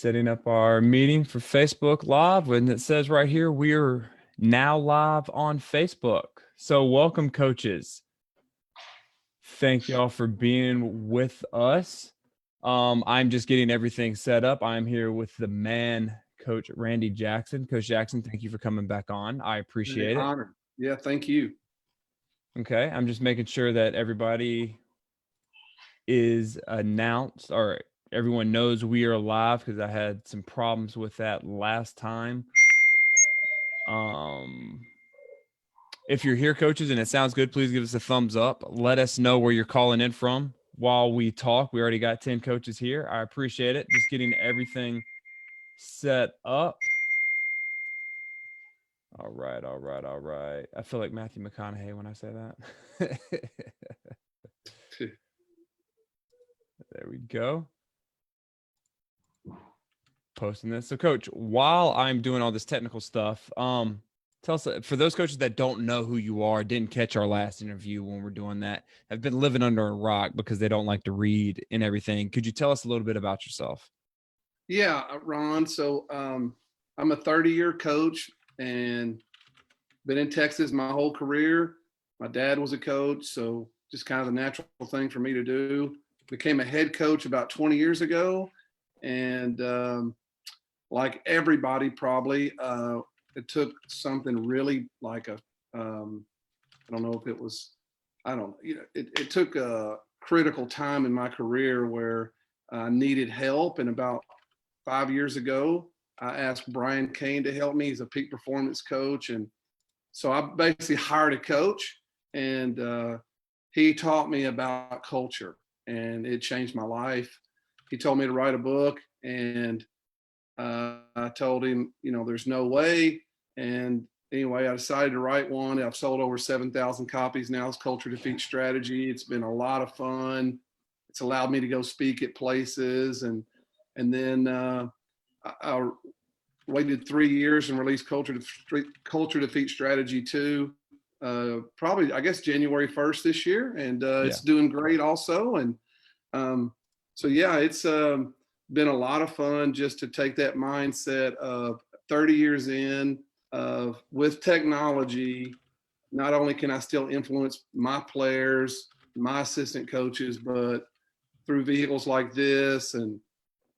Setting up our meeting for Facebook Live, and it says right here we're now live on Facebook. So, welcome, coaches. Thank y'all for being with us. I'm just getting everything set up. I'm here with the man, Coach Randy Jackson. Coach Jackson, thank you for coming back on. I appreciate it. Honor. Yeah, thank you. Okay, I'm just making sure that everybody is announced or everyone knows we are live because I had some problems with that last time. If you're here, coaches, and it sounds good, please give us a thumbs up. Let us know where you're calling in from while we talk. We already got 10 coaches here. I appreciate it. Just getting everything set up. All right. I feel like Matthew McConaughey when I say that. There we go. Posting this. So, Coach, while I'm doing all this technical stuff, tell us, for those coaches that don't know who you are, didn't catch our last interview when we're doing that, have been living under a rock because they don't like to read and everything. Could you tell us a little bit about yourself? Yeah, Ron. So I'm a 30-year coach and been in Texas my whole career. My dad was a coach, so just kind of the natural thing for me to do. Became a head coach about 20 years ago. And like everybody probably, it took something really like I don't know if it was, it took a critical time in my career where I needed help. And about 5 years ago, I asked Brian Kane to help me. He's a peak performance coach. And so I basically hired a coach, and he taught me about culture, and it changed my life. He told me to write a book, and I told him, there's no way. And anyway, I decided to write one. I've sold over 7,000 copies now. It's Culture Defeats Strategy. It's been a lot of fun. It's allowed me to go speak at places, and then I waited 3 years and released Culture Defeat Strategy 2. Probably, I guess, January 1st this year, and it's doing great also. And so yeah, it's been a lot of fun just to take that mindset of 30 years in with technology. Not only can I still influence my players, my assistant coaches, but through vehicles like this and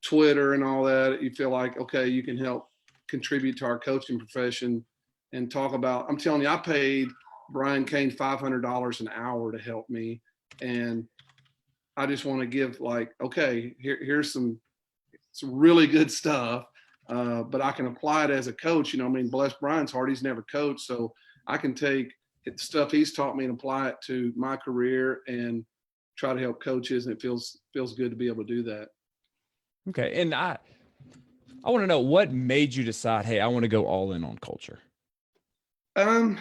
Twitter and all that, you feel like, okay, you can help contribute to our coaching profession and talk about, I'm telling you, I paid Brian Kane $500 an hour to help me. And I just want to give okay, here's some really good stuff, but I can apply it as a coach. Bless Brian's heart, he's never coached. So I can take the stuff he's taught me and apply it to my career and try to help coaches. And it feels good to be able to do that. Okay. And I want to know what made you decide, hey, I want to go all in on culture. A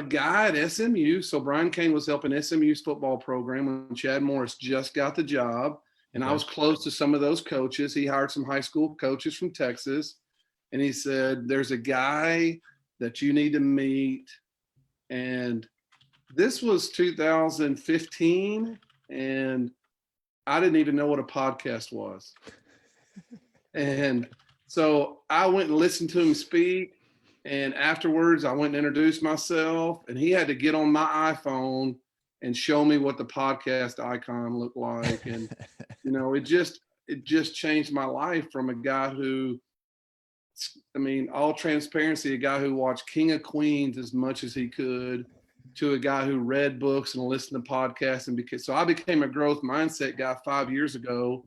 guy at SMU. So Brian Kane was helping SMU's football program when Chad Morris just got the job. And I was close to some of those coaches. He hired some high school coaches from Texas. And he said, there's a guy that you need to meet. And this was 2015. And I didn't even know what a podcast was. And so I went and listened to him speak. And afterwards, I went and introduced myself. And he had to get on my iPhone and show me what the podcast icon looked like. And, it just changed my life from a guy who, all transparency, a guy who watched King of Queens as much as he could, to a guy who read books and listened to podcasts. So I became a growth mindset guy 5 years ago,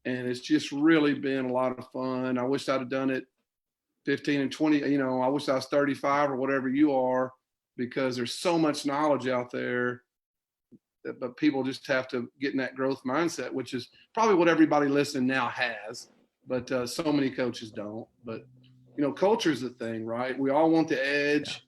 and it's just really been a lot of fun. I wish I'd have done it 15 and 20. I wish I was 35 or whatever you are, because there's so much knowledge out there, but people just have to get in that growth mindset, which is probably what everybody listening now has, but so many coaches don't. But, culture is the thing, right? We all want the edge.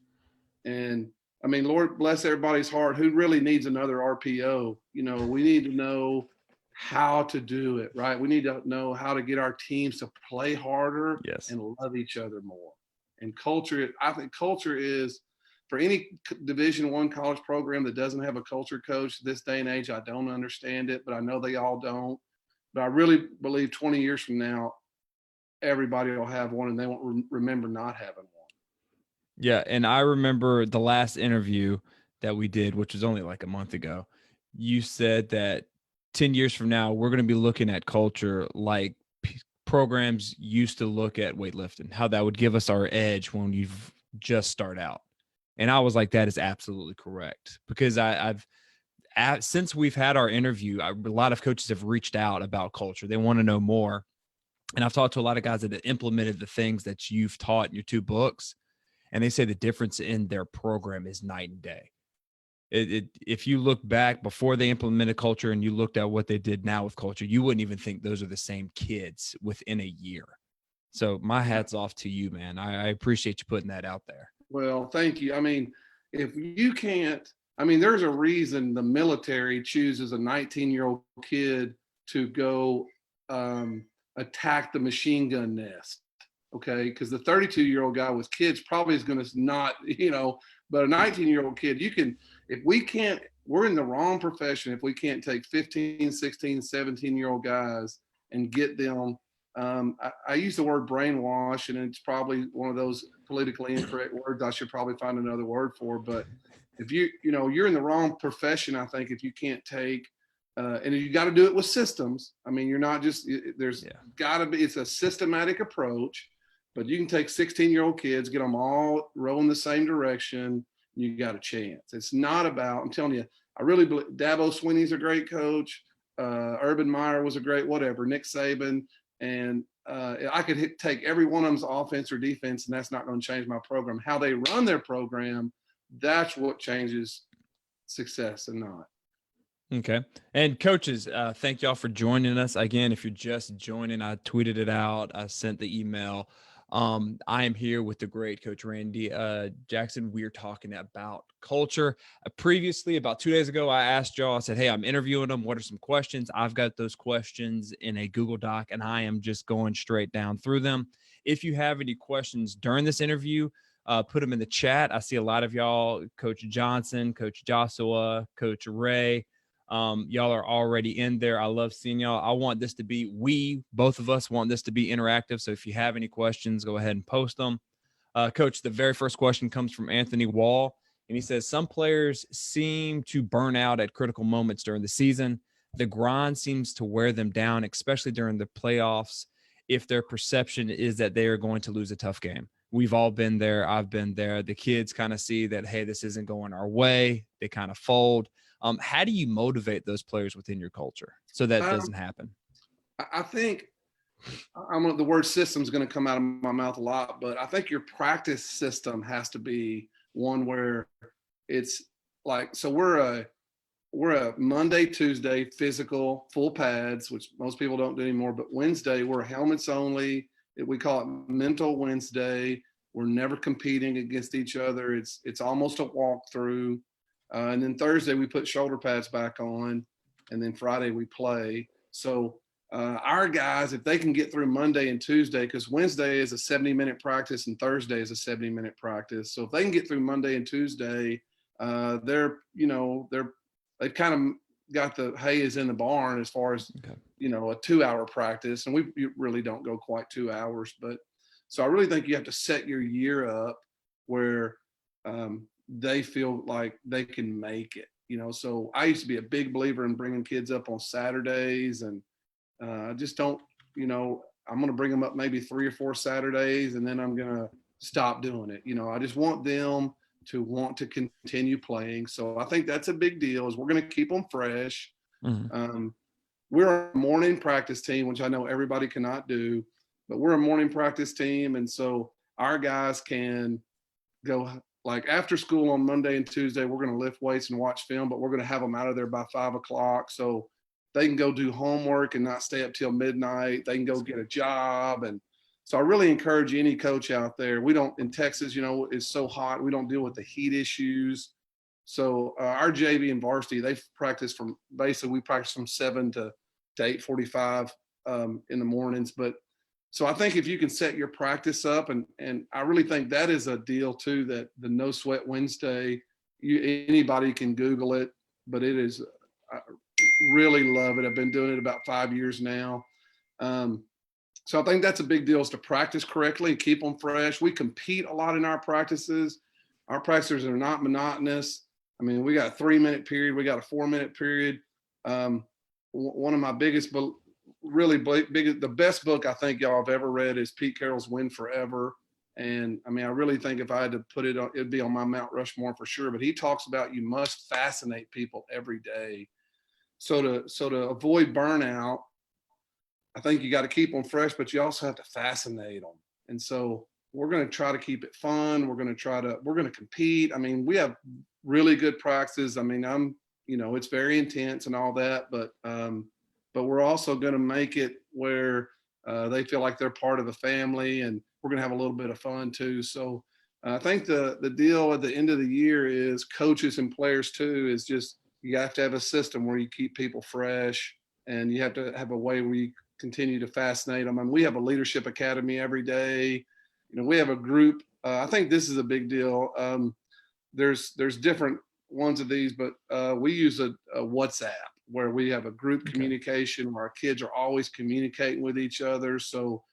Yeah. And Lord bless everybody's heart. Who really needs another RPO? We need to know how to do it, right? We need to know how to get our teams to play harder and love each other more. And culture, I think culture is, for any Division I college program that doesn't have a culture coach this day and age, I don't understand it, but I know they all don't. But I really believe 20 years from now, everybody will have one, and they won't remember not having one. Yeah, and I remember the last interview that we did, which was only like a month ago. You said that 10 years from now, we're going to be looking at culture like programs used to look at weightlifting, how that would give us our edge when you just start out. And I was like, that is absolutely correct, because since we've had our interview, a lot of coaches have reached out about culture. They want to know more. And I've talked to a lot of guys that have implemented the things that you've taught in your 2 books, and they say the difference in their program is night and day. If you look back before they implemented culture and you looked at what they did now with culture, you wouldn't even think those are the same kids within a year. So my hat's off to you, man. I appreciate you putting that out there. Well, thank you. I mean, if you can't, I mean, there's a reason the military chooses a 19-year-old kid to go attack the machine gun nest. Okay, because the 32-year-old guy with kids probably is going to not, but a 19-year-old kid, if we can't, we're in the wrong profession if we can't take 15, 16, 17-year-old guys and get them. I use the word brainwash, and it's probably one of those politically incorrect words I should probably find another word for. But if you're in the wrong profession, I think, if you can't take, and you got to do it with systems. I mean, you're not just, got to be, it's a systematic approach. But you can take 16-year-old kids, get them all rowing the same direction, you got a chance. It's not about, I'm telling you, I really believe Dabo Swinney's a great coach. Urban Meyer was a great whatever, Nick Saban. And I could take every one of them's offense or defense, and that's not going to change my program. How they run their program, that's what changes success and not. Okay. And coaches, thank y'all for joining us. Again, if you're just joining, I tweeted it out. I sent the email. I am here with the great Coach Randy Jackson. We're talking about culture. Previously, about 2 days ago, I asked y'all, I said, hey, I'm interviewing them. What are some questions? I've got those questions in a Google Doc, and I am just going straight down through them. If you have any questions during this interview, put them in the chat. I see a lot of y'all, Coach Johnson, Coach Joshua, Coach Ray. Y'all are already in there. I love seeing y'all. I want this to be, both of us want this to be interactive. So if you have any questions, go ahead and post them. Coach, the very first question comes from Anthony Wall, and he says, some players seem to burn out at critical moments during the season. The grind seems to wear them down, especially during the playoffs, if their perception is that they are going to lose a tough game. We've all been there. I've been there. The kids kind of see that, hey, this isn't going our way. They kind of fold. How do you motivate those players within your culture so that doesn't happen? I think the word system is going to come out of my mouth a lot, but I think your practice system has to be one where it's like, so we're a Monday, Tuesday physical, full pads, which most people don't do anymore, but Wednesday we're helmets only. We call it mental Wednesday. We're never competing against each other. It's almost a walkthrough. And then Thursday we put shoulder pads back on, and then Friday we play. So our guys, if they can get through Monday and Tuesday, because Wednesday is a 70-minute practice and Thursday is a 70-minute practice. So if they can get through Monday and Tuesday, they've kind of got the hay is in the barn as far as, a 2-hour practice. And we really don't go quite 2 hours. But so I really think you have to set your year up where they feel like they can make it, So I used to be a big believer in bringing kids up on Saturdays, and I just don't, I'm going to bring them up maybe 3 or 4 Saturdays, and then I'm going to stop doing it. I just want them to want to continue playing. So I think that's a big deal, is we're going to keep them fresh. Mm-hmm. We're a morning practice team, which I know everybody cannot do, but we're a morning practice team. And so our guys can go, like, after school on Monday and Tuesday, we're going to lift weights and watch film, but we're going to have them out of there by 5 o'clock. So they can go do homework and not stay up till midnight. They can go get a job. And so I really encourage any coach out there. We don't, in Texas, it's so hot. We don't deal with the heat issues. So our JV and varsity, they practice we practice from 7 to 8:45 in the mornings. But so I think if you can set your practice up, and I really think that is a deal too, that the No Sweat Wednesday, anybody can Google it, but it is really love it. I've been doing it about 5 years now. So I think that's a big deal, is to practice correctly and keep them fresh. We compete a lot in our practices. Our practices are not monotonous. I mean, we got a 3-minute period. We got a 4-minute period. One of my biggest, but really big, the best book I think y'all have ever read is Pete Carroll's Win Forever. And I mean, I really think if I had to put it on, it'd be on my Mount Rushmore for sure. But he talks about you must fascinate people every day. So to avoid burnout, I think you got to keep them fresh, but you also have to fascinate them. And so we're going to try to keep it fun. We're going to compete. I mean, we have really good practices. I mean, it's very intense and all that, but we're also going to make it where they feel like they're part of the family, and we're going to have a little bit of fun too. So I think the deal at the end of the year is coaches and players too, is just, you have to have a system where you keep people fresh, and you have to have a way where you continue to fascinate them. And we have a leadership academy every day. We have a group. I think this is a big deal. There's different ones of these, but we use a WhatsApp where we have a group communication where our kids are always communicating with each other. So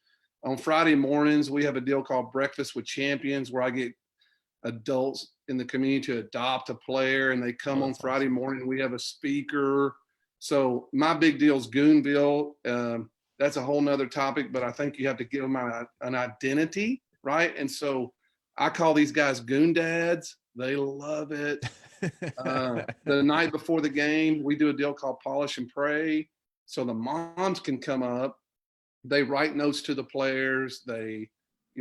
on Friday mornings, we have a deal called Breakfast with Champions, where I get adults in the community to adopt a player, and they come on Friday morning. We have a speaker. So my big deal is Goonville. That's a whole nother topic, but I think you have to give them an identity, right? And so I call these guys Goon Dads. They love it. The night before the game, we do a deal called Polish and Pray. So the moms can come up. They write notes to the players. They,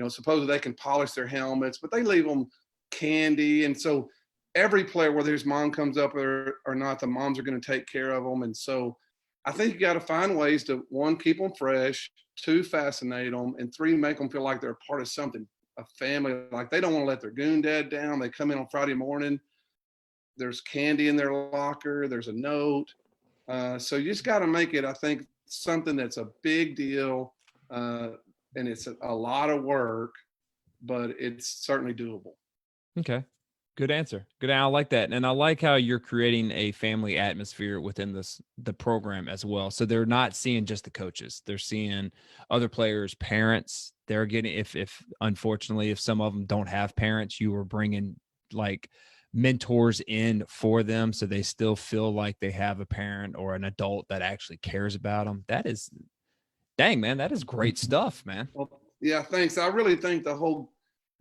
supposedly they can polish their helmets, but they leave them candy. And so every player, whether his mom comes up or not, the moms are going to take care of them. And so I think you got to find ways to, 1, keep them fresh, 2, fascinate them, and 3, make them feel like they're a part of something, a family. Like they don't want to let their goon dad down. They come in on Friday morning, there's candy in their locker, there's a note. So you just got to make it, I think, something that's a big deal, and it's a lot of work, but it's certainly doable. Okay. Good answer. Good. I like that. And I like how you're creating a family atmosphere within the program as well. So they're not seeing just the coaches. They're seeing other players, parents. They're getting, if unfortunately, if some of them don't have parents, you are bringing like mentors in for them, so they still feel like they have a parent or an adult that actually cares about them. That is, dang, man, that is great stuff, man. Well, yeah, thanks. I really think the whole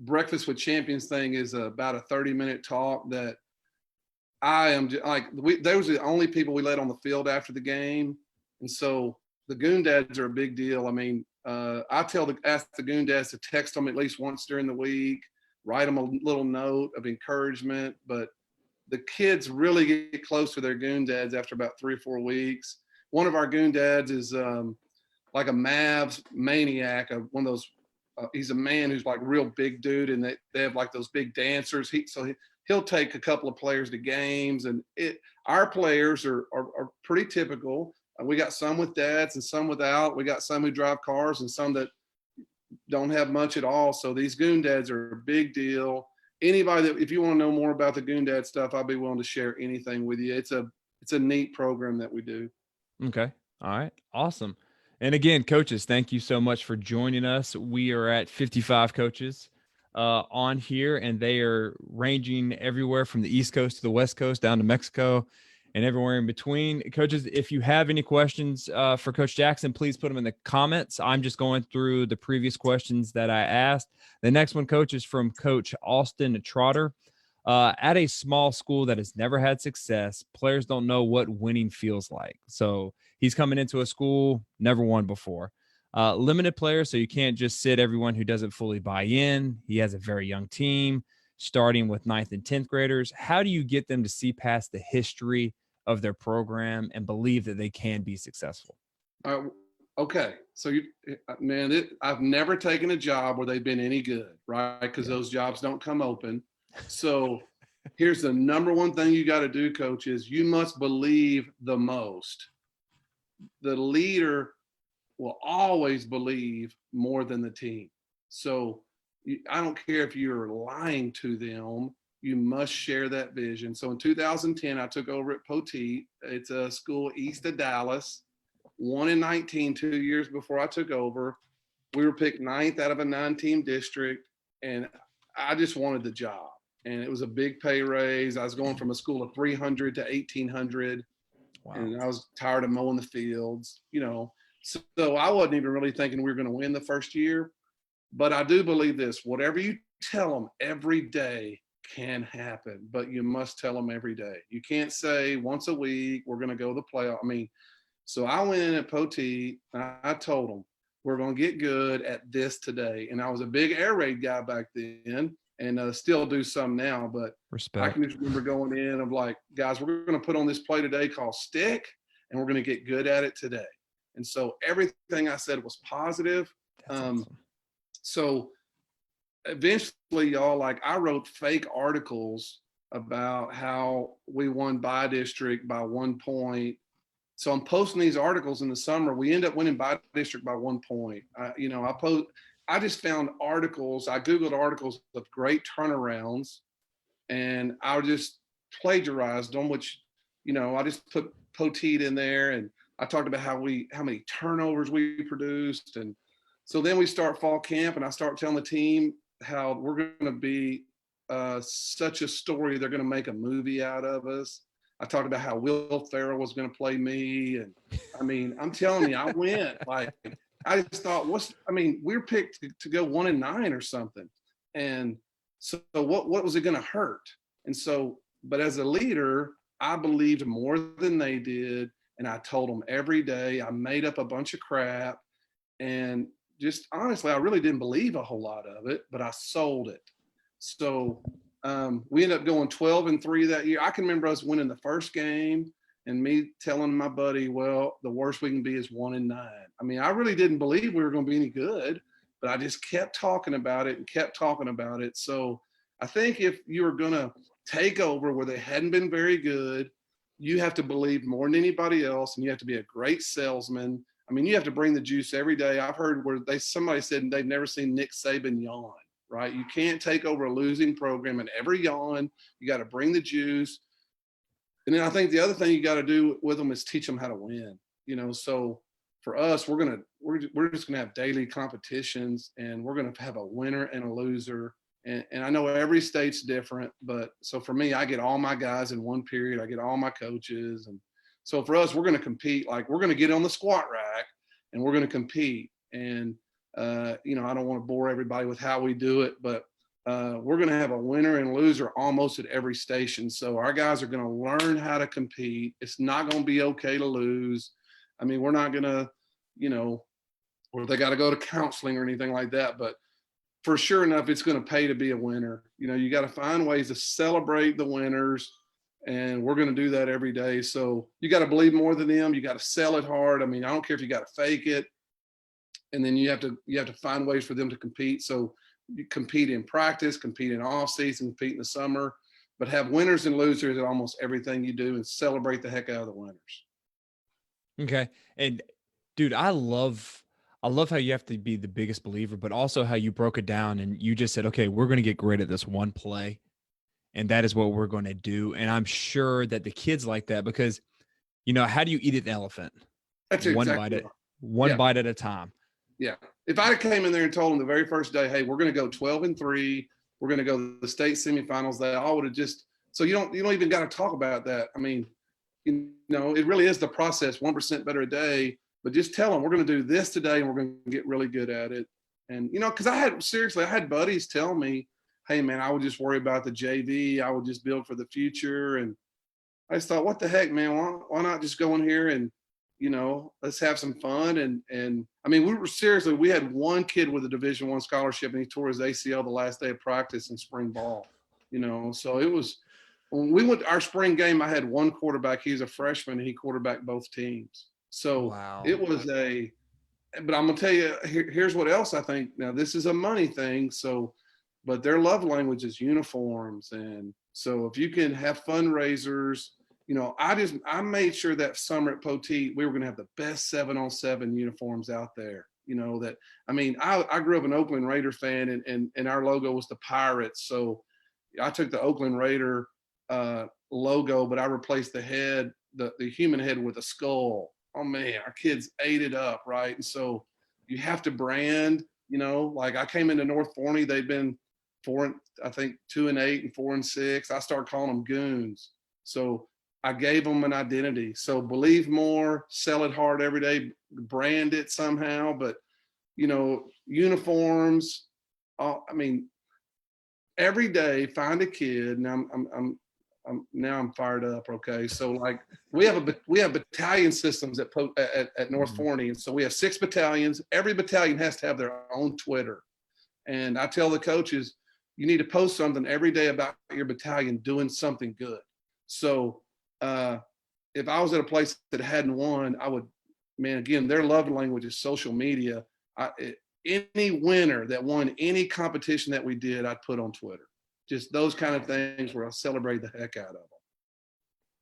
Breakfast with Champions thing is about a 30-minute talk that I am like, those are the only people we let on the field after the game. And so the Goon Dads are a big deal. I mean, I ask the Goon Dads to text them at least once during the week, write them a little note of encouragement. But the kids really get close to their Goon Dads after about 3 or 4 weeks. One of our Goon Dads is like a Mavs maniac, one of those. He's a man who's like real big dude, and they have like those big dancers. He'll take a couple of players to games, and our players are pretty typical. We got some with dads and some without. We got some who drive cars and some that don't have much at all. So these Goon Dads are a big deal. Anybody that, if you want to know more about the Goon Dad stuff, I'll be willing to share anything with you. It's a neat program that we do. Okay. All right. Awesome. And again, coaches, thank you so much for joining us. We are at 55 coaches on here, and they are ranging everywhere from the East Coast to the West Coast down to Mexico and everywhere in between. Coaches, if you have any questions for Coach Jackson, please put them in the comments. I'm just going through the previous questions that I asked. The next one, Coach, is from Coach Austin Trotter. At a small school that has never had success, players don't know what winning feels like. So he's coming into a school, never won before. Limited players, so you can't just sit everyone who doesn't fully buy in. He has a very young team, starting with 9th and 10th graders. How do you get them to see past the history of their program and believe that they can be successful? Okay, so I've never taken a job where they've been any good, right? Because those jobs don't come open. So here's the number one thing you got to do, coach, is you must believe the most. The leader will always believe more than the team. So I don't care if you're lying to them, You must share that vision. So in 2010, I took over at Poteet. It's a school east of Dallas, 1-19, 2 years before I took over. We were picked ninth out of a 9-team district, and I just wanted the job. And it was a big pay raise. I was going from a school of 300 to 1,800, Wow. and I was tired of mowing the fields, you know. So I wasn't even really thinking we were going to win the first year. But I do believe this: whatever you tell them every day can happen, but you must tell them every day. You can't say once a week we're going to go to the playoff. I mean, so I went in at Poteet. I told them we're going to get good at this today. And I was a big air raid guy back then, and still do some now. But Respect. I can just remember going in of like, guys, we're going to put on this play today called stick, and we're going to get good at it today. And so everything I said was positive. Awesome. So eventually, y'all, like, I wrote fake articles about how we won by district by 1 point. So I'm posting these articles in the summer. We end up winning by district by 1 point. I just found articles. I Googled articles of great turnarounds, and I just plagiarized them, which, I just put Poteet in there, and I talked about how many turnovers we produced. And so then we start fall camp, and I start telling the team how we're going to be such a story. They're going to make a movie out of us. I talked about how Will Ferrell was going to play me. And I mean, I'm telling you, I went. Like, I just thought, we're picked to go 1-9 or something. And so what was it going to hurt? And so, but as a leader, I believed more than they did. And I told them every day. I made up a bunch of crap. And just honestly, I really didn't believe a whole lot of it, but I sold it. So we ended up going 12-3 that year. I can remember us winning the first game and me telling my buddy, well, the worst we can be is 1-9. I mean, I really didn't believe we were going to be any good, but I just kept talking about it and kept talking about it. So I think if you were going to take over where they hadn't been very good, you have to believe more than anybody else, and you have to be a great salesman. I mean, you have to bring the juice every day. I've heard where somebody said they've never seen Nick Saban yawn, right? You can't take over a losing program and ever yawn. You got to bring the juice. And then I think the other thing you got to do with them is teach them how to win. So for us, we're just gonna have daily competitions, and we're gonna have a winner and a loser. And I know every state's different, but so for me, I get all my guys in one period. I get all my coaches. And so for us, we're going to compete. Like, we're going to get on the squat rack and we're going to compete. And, I don't want to bore everybody with how we do it, but we're going to have a winner and loser almost at every station. So our guys are going to learn how to compete. It's not going to be okay to lose. I mean, we're not going to, or they got to go to counseling or anything like that, but for sure enough, it's going to pay to be a winner. You got to find ways to celebrate the winners, and we're going to do that every day. So you got to believe more than them. You got to sell it hard. I mean, I don't care if you got to fake it, and then you have to find ways for them to compete. So you compete in practice, compete in off season, compete in the summer, but have winners and losers at almost everything you do, and celebrate the heck out of the winners. Okay, and dude, I love how you have to be the biggest believer, but also how you broke it down and you just said, okay, we're going to get great at this one play, and that is what we're going to do. And I'm sure that the kids like that because, how do you eat an elephant? That's exactly one bite at a time. Yeah. If I came in there and told them the very first day, hey, we're going to go 12-3, we're going to go to the state semifinals, they all would have just, so you don't even got to talk about that. I mean, it really is the process, 1% better a day. But just tell them we're going to do this today and we're going to get really good at it. And, because I had buddies tell me, hey, man, I would just worry about the JV. I would just build for the future. And I just thought, what the heck, man, why not just go in here and, let's have some fun. And I mean, we had one kid with a Division I scholarship, and he tore his ACL the last day of practice in spring ball, so it was, when we went to our spring game, I had one quarterback. He's a freshman, and he quarterbacked both teams. So wow. It was but I'm going to tell you, here's what else I think. Now, this is a money thing. But their love language is uniforms. And so if you can have fundraisers, I made sure that summer at Poteet, we were going to have the best 7-on-7 uniforms out there. I grew up an Oakland Raider fan, and our logo was the Pirates. So I took the Oakland Raider logo, but I replaced the head, the human head with a skull. Oh man, our kids ate it up, right? And so you have to brand, like I came into North Forney, they've been 2-8 and 4-6. I started calling them goons. So I gave them an identity. So believe more, sell it hard every day, brand it somehow. But uniforms. Every day find a kid. Now I'm fired up. Okay, so like we have battalion systems at North Forney, and so we have 6 battalions. Every battalion has to have their own Twitter, and I tell the coaches, you need to post something every day about your battalion doing something good. So if I was at a place that hadn't won, I would, man, again, their love language is social media. Any winner that won any competition that we did, I'd put on Twitter. Just those kind of things where I celebrate the heck out of them.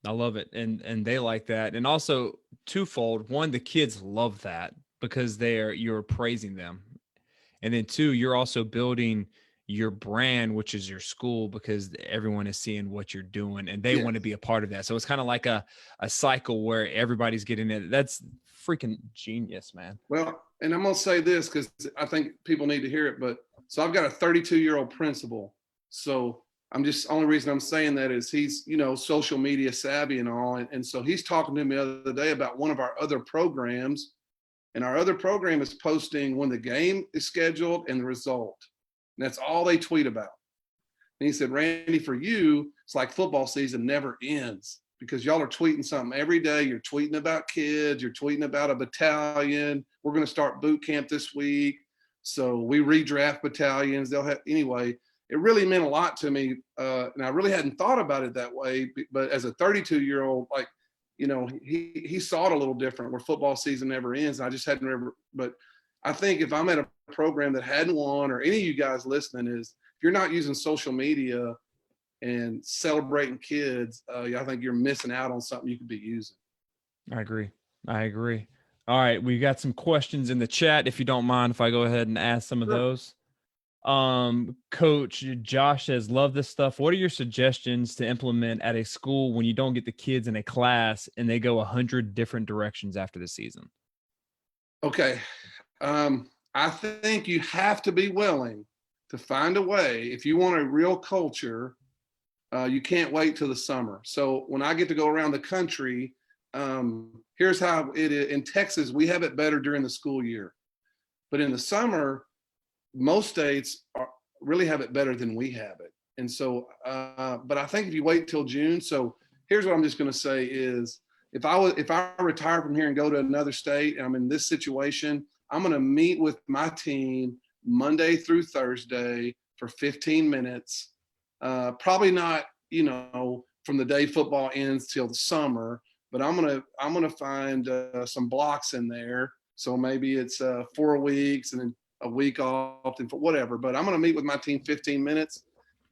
I love it. And they like that. And also twofold. One, the kids love that because you're praising them. And then 2, you're also building your brand, which is your school, because everyone is seeing what you're doing and they want to be a part of that. So it's kind of like a cycle where everybody's getting it. That's freaking genius, man. Well, and I'm going to say this because I think people need to hear it. But so I've got a 32-year-old principal. So only reason I'm saying that is he's, social media savvy and all. And so he's talking to me the other day about one of our other programs. And our other program is posting when the game is scheduled and the result. And that's all they tweet about. And he said, Randy, for you, it's like football season never ends because y'all are tweeting something every day. You're tweeting about kids. You're tweeting about a battalion. We're going to start boot camp this week. So we redraft battalions. Anyway, it really meant a lot to me. And I really hadn't thought about it that way. But as a 32-year-old, like, he saw it a little different where football season never ends. I just hadn't ever, but I think if I'm at a program that hadn't won or any of you guys listening is if you're not using social media and celebrating kids, I think you're missing out on something you could be using. I agree. All right. We got some questions in the chat. If you don't mind, if I go ahead and ask some of those. Coach Josh says, love this stuff. What are your suggestions to implement at a school when you don't get the kids in a class and they go 100 different directions after the season? Okay. I think you have to be willing to find a way. If you want a real culture, you can't wait till the summer. So when I get to go around the country, here's how it is. In Texas, we have it better during the school year. But in the summer, most states really have it better than we have it. And so, but I think if you wait till June, so here's what I'm just going to say is if I retire from here and go to another state and I'm in this situation, I'm going to meet with my team Monday through Thursday for 15 minutes. Probably not, from the day football ends till the summer, but I'm going to find some blocks in there. So maybe it's 4 weeks and then a week off and whatever, but I'm going to meet with my team 15 minutes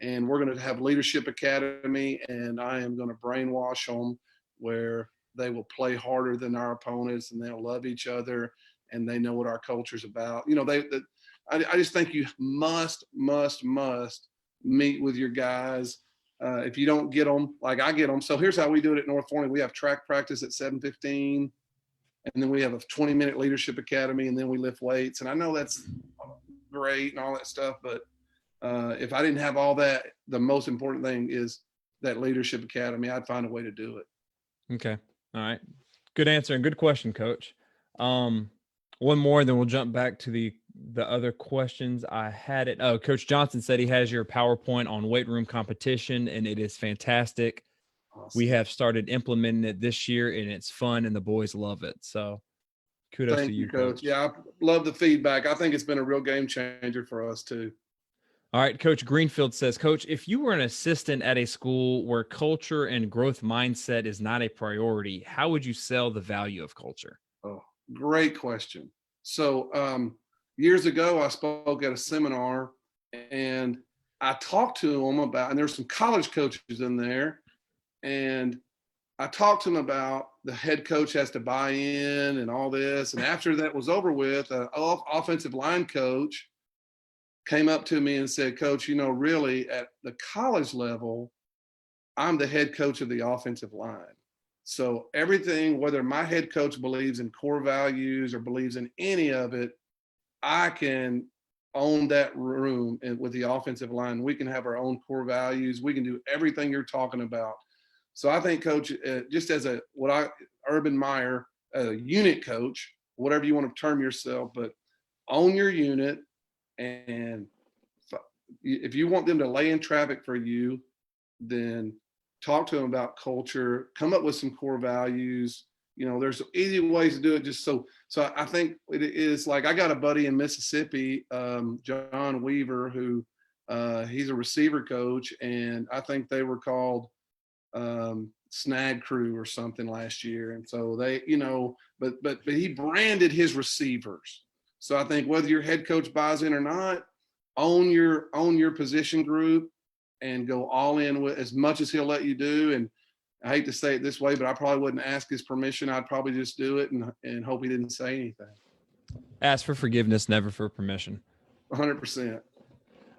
and we're going to have Leadership Academy and I am going to brainwash them where they will play harder than our opponents and they'll love each other and they know what our culture's about. I just think you must meet with your guys. If you don't get them, like I get them. So here's how we do it at North Forney. We have track practice at 7:15. And then we have a 20-minute Leadership Academy, and then we lift weights. And I know that's great and all that stuff, but if I didn't have all that, the most important thing is that Leadership Academy. I'd find a way to do it. Okay. All right. Good answer and good question, Coach. One more, then we'll jump back to the other questions. I had it. Oh, Coach Johnson said he has your PowerPoint on weight room competition, and it is fantastic. Awesome. We have started implementing it this year, and it's fun, and the boys love it. So kudos to you, Coach. Yeah, I love the feedback. I think it's been a real game changer for us, too. All right, Coach Greenfield says, Coach, if you were an assistant at a school where culture and growth mindset is not a priority, how would you sell the value of culture? Oh, great question. So years ago, I spoke at a seminar, and I talked to them about, and there's some college coaches in there, and I talked to them about the head coach has to buy in and all this. And after that was over with, an offensive line coach came up to me and said, Coach, really at the college level, I'm the head coach of the offensive line. So everything, whether my head coach believes in core values or believes in any of it, I can own that room with the offensive line. We can have our own core values. We can do everything you're talking about. So I think, Coach, just as Urban Meyer, a unit coach, whatever you want to term yourself, but own your unit. And if you want them to lay in traffic for you, then talk to them about culture, come up with some core values. There's easy ways to do it. Just so I think it is like, I got a buddy in Mississippi, John Weaver, who he's a receiver coach, and I think they were called Snag Crew or something last year. And so they, but he branded his receivers. So I think whether your head coach buys in or not, own your position group and go all in with as much as he'll let you do. And I hate to say it this way, but I probably wouldn't ask his permission. I'd probably just do it and hope he didn't say anything. Ask for forgiveness, never for permission. 100%.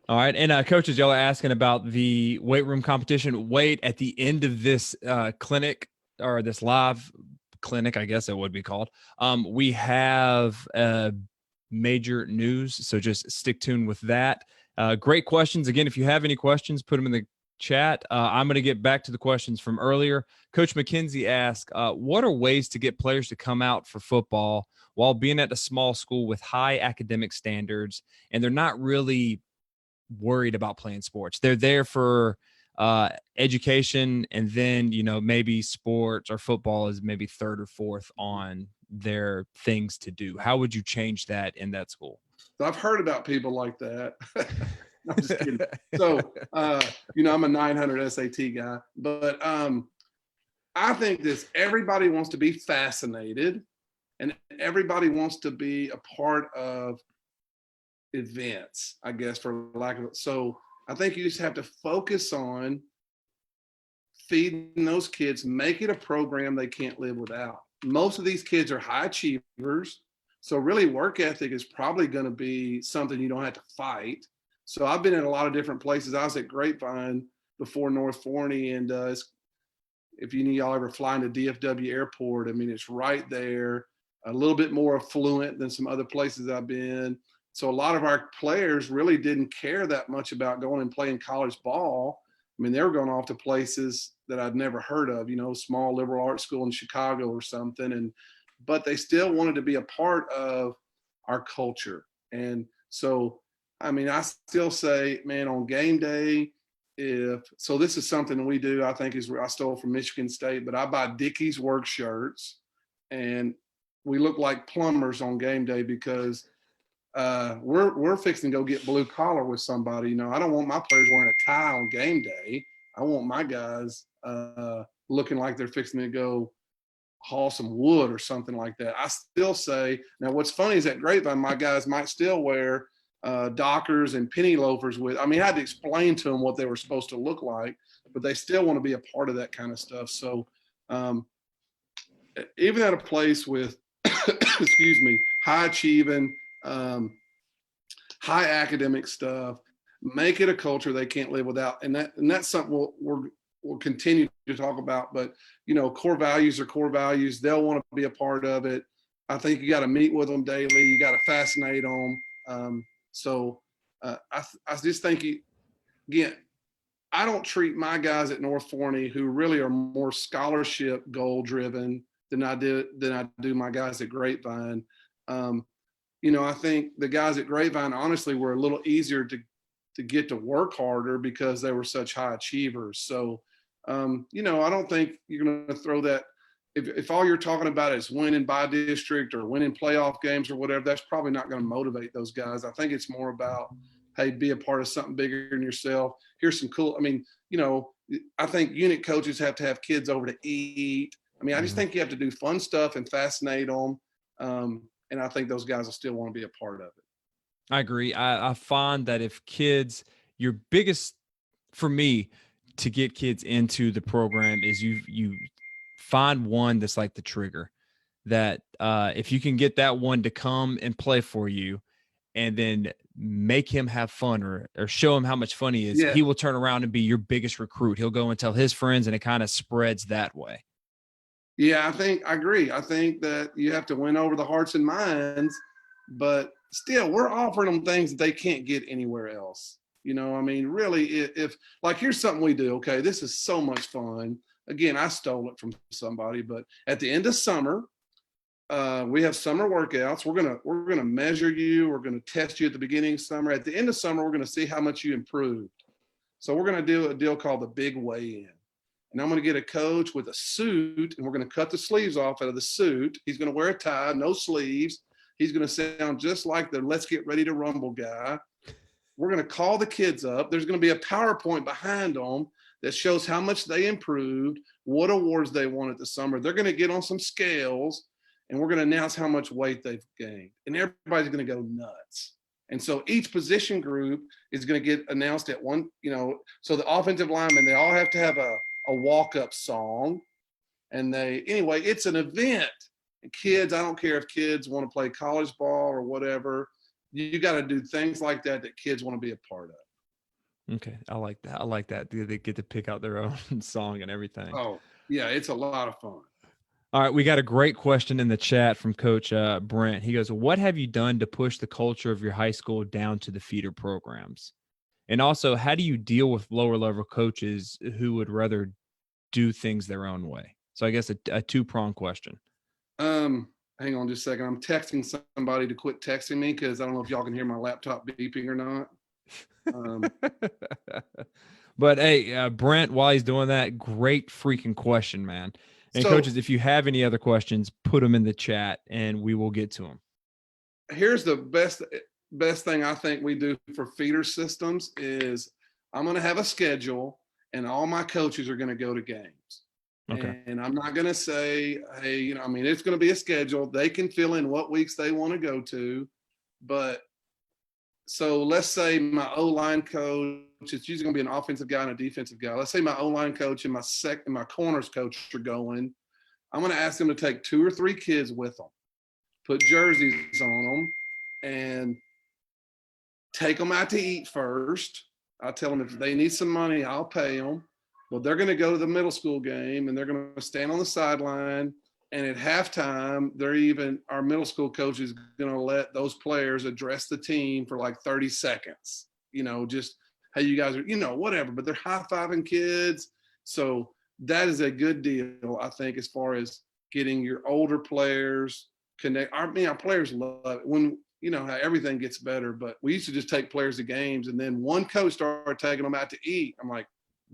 All right. And coaches, y'all are asking about the weight room competition. Wait, at the end of this clinic, or this live clinic, I guess it would be called, we have major news. So just stick tuned with that. Great questions. Again, if you have any questions, put them in the chat. I'm going to get back to the questions from earlier. Coach McKenzie asked, what are ways to get players to come out for football while being at a small school with high academic standards, and they're not really worried about playing sports? They're there for education, and then, maybe sports or football is maybe third or fourth on their things to do. How would you change that in that school? I've heard about people like that. I'm just kidding. So, I'm a 900 SAT guy, but I think everybody wants to be fascinated, and everybody wants to be a part of events, I guess, for lack of it. So I think you just have to focus on feeding those kids, make it a program they can't live without. Most of these kids are high achievers. So really work ethic is probably going to be something you don't have to fight. So I've been in a lot of different places. I was at Grapevine before North Forney, and if y'all ever fly into DFW Airport, I mean, it's right there, a little bit more affluent than some other places I've been. So a lot of our players really didn't care that much about going and playing college ball. I mean, they were going off to places that I'd never heard of, small liberal arts school in Chicago or something. But they still wanted to be a part of our culture. And so, I mean, I still say, man, on game day, this is something we do, I think I stole from Michigan State, but I buy Dickies work shirts, and we look like plumbers on game day because we're fixing to go get blue collar with somebody. I don't want my players wearing a tie on game day. I want my guys looking like they're fixing to go haul some wood or something like that. I still say, now what's funny is at Grapevine, my guys might still wear Dockers and penny loafers I had to explain to them what they were supposed to look like, but they still want to be a part of that kind of stuff. So even at a place with, excuse me, high achieving, high academic stuff, make it a culture they can't live without. And that's something we'll continue to talk about, but core values are core values. They'll want to be a part of it. I think you got to meet with them daily. You got to fascinate them. I just think again, I don't treat my guys at North Forney, who really are more scholarship goal driven than I do my guys at Grapevine. I think the guys at Grapevine honestly were a little easier to get to work harder because they were such high achievers. So I don't think you're going to throw that. If all you're talking about is winning by district or winning playoff games or whatever, that's probably not going to motivate those guys. I think it's more about, hey, be a part of something bigger than yourself. Here's some cool, I think unit coaches have to have kids over to eat. I just think you have to do fun stuff and fascinate them. And I think those guys will still want to be a part of it. I agree. I find that if kids, your biggest, for me, to get kids into the program is you find one that's like the trigger, that if you can get that one to come and play for you, and then make him have fun or show him how much fun he is, Yeah. he will turn around and be your biggest recruit. He'll go and tell his friends, and it kind of spreads that way. Yeah, I agree. I think that you have to win over the hearts and minds, but still, we're offering them things that they can't get anywhere else. You know, I mean, really, if like, here's something we do. Okay, this is so much fun. Again, I stole it from somebody, but at the end of summer, we have summer workouts. We're gonna measure you. We're gonna test you at the beginning of summer. At the end of summer, we're gonna see how much you improved. So we're gonna do a deal called the Big Weigh-In. And I'm going to get a coach with a suit, and we're going to cut the sleeves off out of the suit. He's going to wear a tie, no sleeves. He's going to sound just like the Let's Get Ready to Rumble guy. We're going to call the kids up. There's going to be a PowerPoint behind them that shows how much they improved, what awards they won at the summer. They're going to get on some scales, and we're going to announce how much weight they've gained. And everybody's going to go nuts. And so each position group is going to get announced at one, you know, so the offensive linemen, they all have to have a walk-up song. And anyway, it's an event. And kids, I don't care if kids want to play college ball or whatever, you got to do things like that kids want to be a part of. Okay. I like that. I like that. They get to pick out their own song and everything. Oh, yeah, it's a lot of fun. All right. We got a great question in the chat from Coach Brent. He goes, what have you done to push the culture of your high school down to the feeder programs? And also, how do you deal with lower level coaches who would rather do things their own way? So I guess a two-pronged question. Hang on just a second. I'm texting somebody to quit texting me because I don't know if y'all can hear my laptop beeping or not. But hey, Brent, while he's doing that, great freaking question, man. And so, coaches, if you have any other questions, put them in the chat and we will get to them. Here's the best thing I think we do for feeder systems is I'm going to have a schedule and all my coaches are going to go to games. Okay. And I'm not going to say, hey, you know, I mean, it's going to be a schedule. They can fill in what weeks they want to go to. But so let's say my O-line coach, it's usually going to be an offensive guy and a defensive guy. Let's say my O-line coach and my corners coach are going. I'm going to ask them to take 2 or 3 kids with them, put jerseys on them, and take them out to eat first. I tell them if they need some money, I'll pay them. Well, they're going to go to the middle school game, and they're going to stand on the sideline. And at halftime, our middle school coach is going to let those players address the team for like 30 seconds. You know, just, hey, you guys are, you know, whatever. But they're high-fiving kids. So that is a good deal, I think, as far as getting your older players connect. Our players love it when, you know, how everything gets better. But we used to just take players to games, and then one coach started taking them out to eat. I'm like,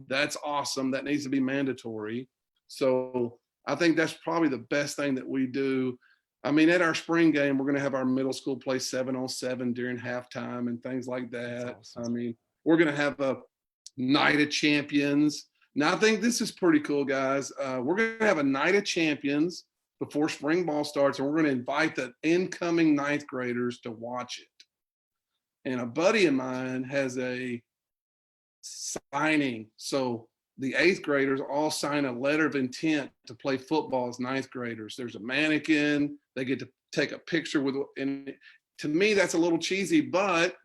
that's awesome. That needs to be mandatory. So I think that's probably the best thing that we do. I mean, at our spring game, we're going to have our middle school play 7-on-7 during halftime and things like that. Awesome. I mean, we're going to have a night of champions. Now, I think this is pretty cool, guys. We're going to have a night of champions before spring ball starts, and we're going to invite the incoming 9th graders to watch it. And a buddy of mine has a signing. So the 8th graders all sign a letter of intent to play football as 9th graders. There's a mannequin. They get to take a picture with, and to me, that's a little cheesy, but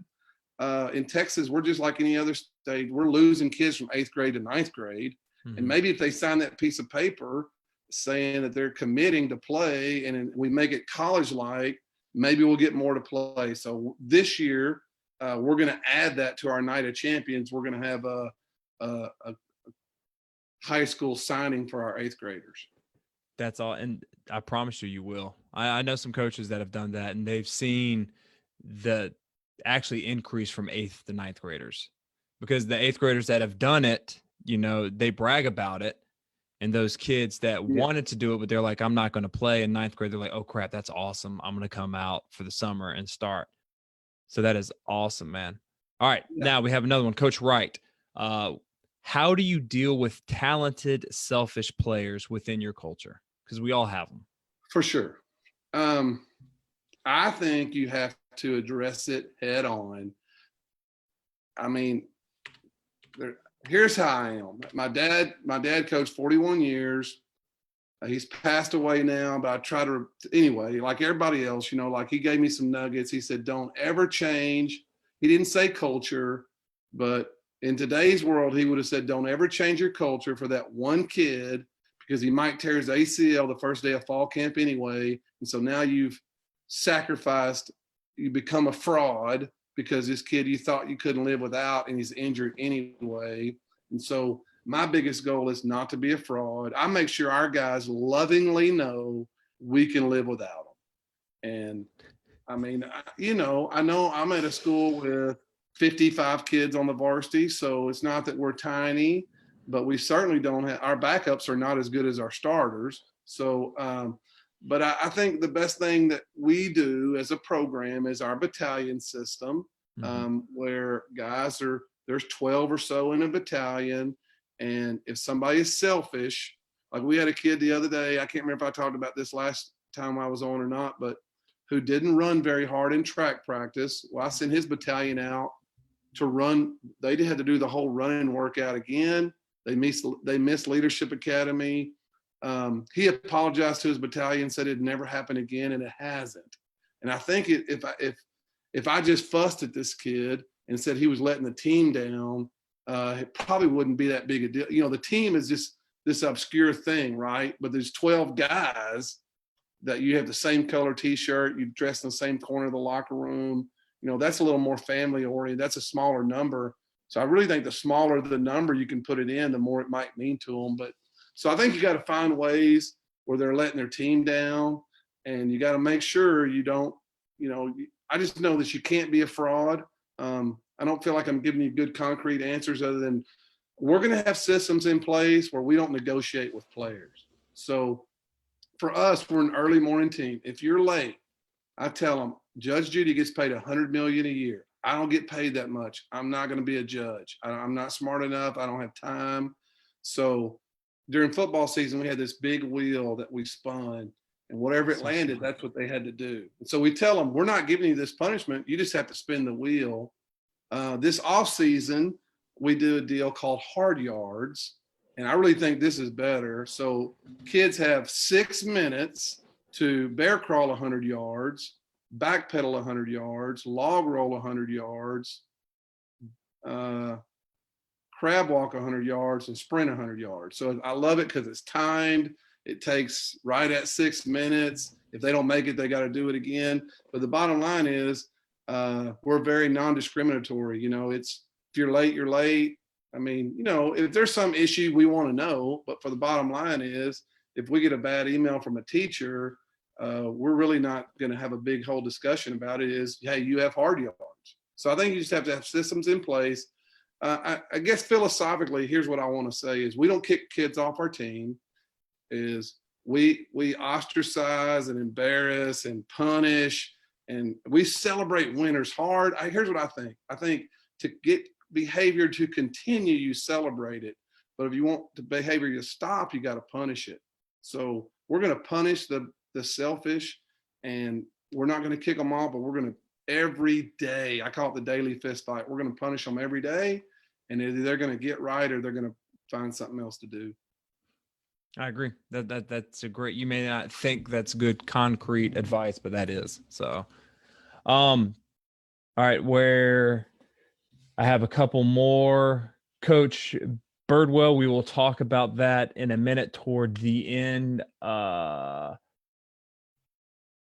in Texas, we're just like any other state. We're losing kids from 8th grade to 9th grade. Mm-hmm. And maybe if they sign that piece of paper saying that they're committing to play and we make it college-like, maybe we'll get more to play. So this year, we're going to add that to our night of champions. We're going to have a high school signing for our 8th graders. That's all. And I promise you will. I know some coaches that have done that, and they've seen the actually increase from 8th to 9th graders, because the 8th graders that have done it, you know, they brag about it. And those kids that wanted to do it, but they're like, I'm not going to play in 9th grade. They're like, oh crap, that's awesome. I'm going to come out for the summer and start. So that is awesome, man. All right. Yeah. Now we have another one. Coach Wright. How do you deal with talented, selfish players within your culture? Because we all have them. For sure. I think you have to address it head on. I mean, here's how I am. My dad coached 41 years. He's passed away now, but I try to, anyway, like everybody else, you know, like he gave me some nuggets. He said, don't ever change he didn't say culture, but in today's world, he would have said, don't ever change your culture for that one kid because he might tear his ACL the first day of fall camp anyway. And so now you've sacrificed, you become a fraud because this kid you thought you couldn't live without and he's injured anyway. And so my biggest goal is not to be a fraud. I make sure our guys lovingly know we can live without them. And I mean, I know I'm at a school with 55 kids on the varsity, so it's not that we're tiny, but we certainly don't have, our backups are not as good as our starters. So, but I think the best thing that we do as a program is our battalion system, where guys there's 12 or so in a battalion. And if somebody is selfish, like we had a kid the other day, I can't remember if I talked about this last time I was on or not, but who didn't run very hard in track practice. Well, I sent his battalion out to run. They had to do the whole running workout again. They missed Leadership Academy. He apologized to his battalion, said it'd never happen again, and it hasn't. And I think if I just fussed at this kid and said he was letting the team down, it probably wouldn't be that big a deal. You know, the team is just this obscure thing, right? But there's 12 guys that you have the same color T-shirt, you dress in the same corner of the locker room. You know, that's a little more family oriented. That's a smaller number. So I really think the smaller the number you can put it in, the more it might mean to them. But so I think you got to find ways where they're letting their team down, and you got to make sure you don't, you know, I just know that you can't be a fraud. I don't feel like I'm giving you good concrete answers other than we're going to have systems in place where we don't negotiate with players. So for us, we're an early morning team. If you're late, I tell them, Judge Judy gets paid $100 million a year. I don't get paid that much. I'm not going to be a judge. I'm not smart enough. I don't have time. So during football season, we had this big wheel that we spun, and whatever it landed, that's what they had to do. And so we tell them, we're not giving you this punishment. You just have to spin the wheel. This off season, we do a deal called hard yards. And I really think this is better. So kids have 6 minutes to bear crawl 100 yards, backpedal 100 yards, log roll 100 yards, crab walk 100 yards, and sprint 100 yards. So I love it because it's timed. It takes right at 6 minutes. If they don't make it, they got to do it again. But the bottom line is we're very non-discriminatory. You know, it's if you're late, you're late. I mean, you know, if there's some issue, we want to know. But for the bottom line is, if we get a bad email from a teacher, we're really not going to have a big whole discussion about it. Is, hey, you have hard yards. So I think you just have to have systems in place. I guess philosophically, here's what I want to say is we don't kick kids off our team. Is we ostracize and embarrass and punish, and we celebrate winners hard. Here's what I think. I think to get behavior to continue, you celebrate it. But if you want the behavior to stop, you got to punish it. So we're going to punish the selfish, and we're not going to kick them off, but we're going to every day. I call it the daily fist fight. We're going to punish them every day, and either they're going to get right or they're going to find something else to do. I agree. That's a great. You may not think that's good concrete advice, but that is. So, all right. Where I have a couple more, Coach Birdwell. We will talk about that in a minute toward the end.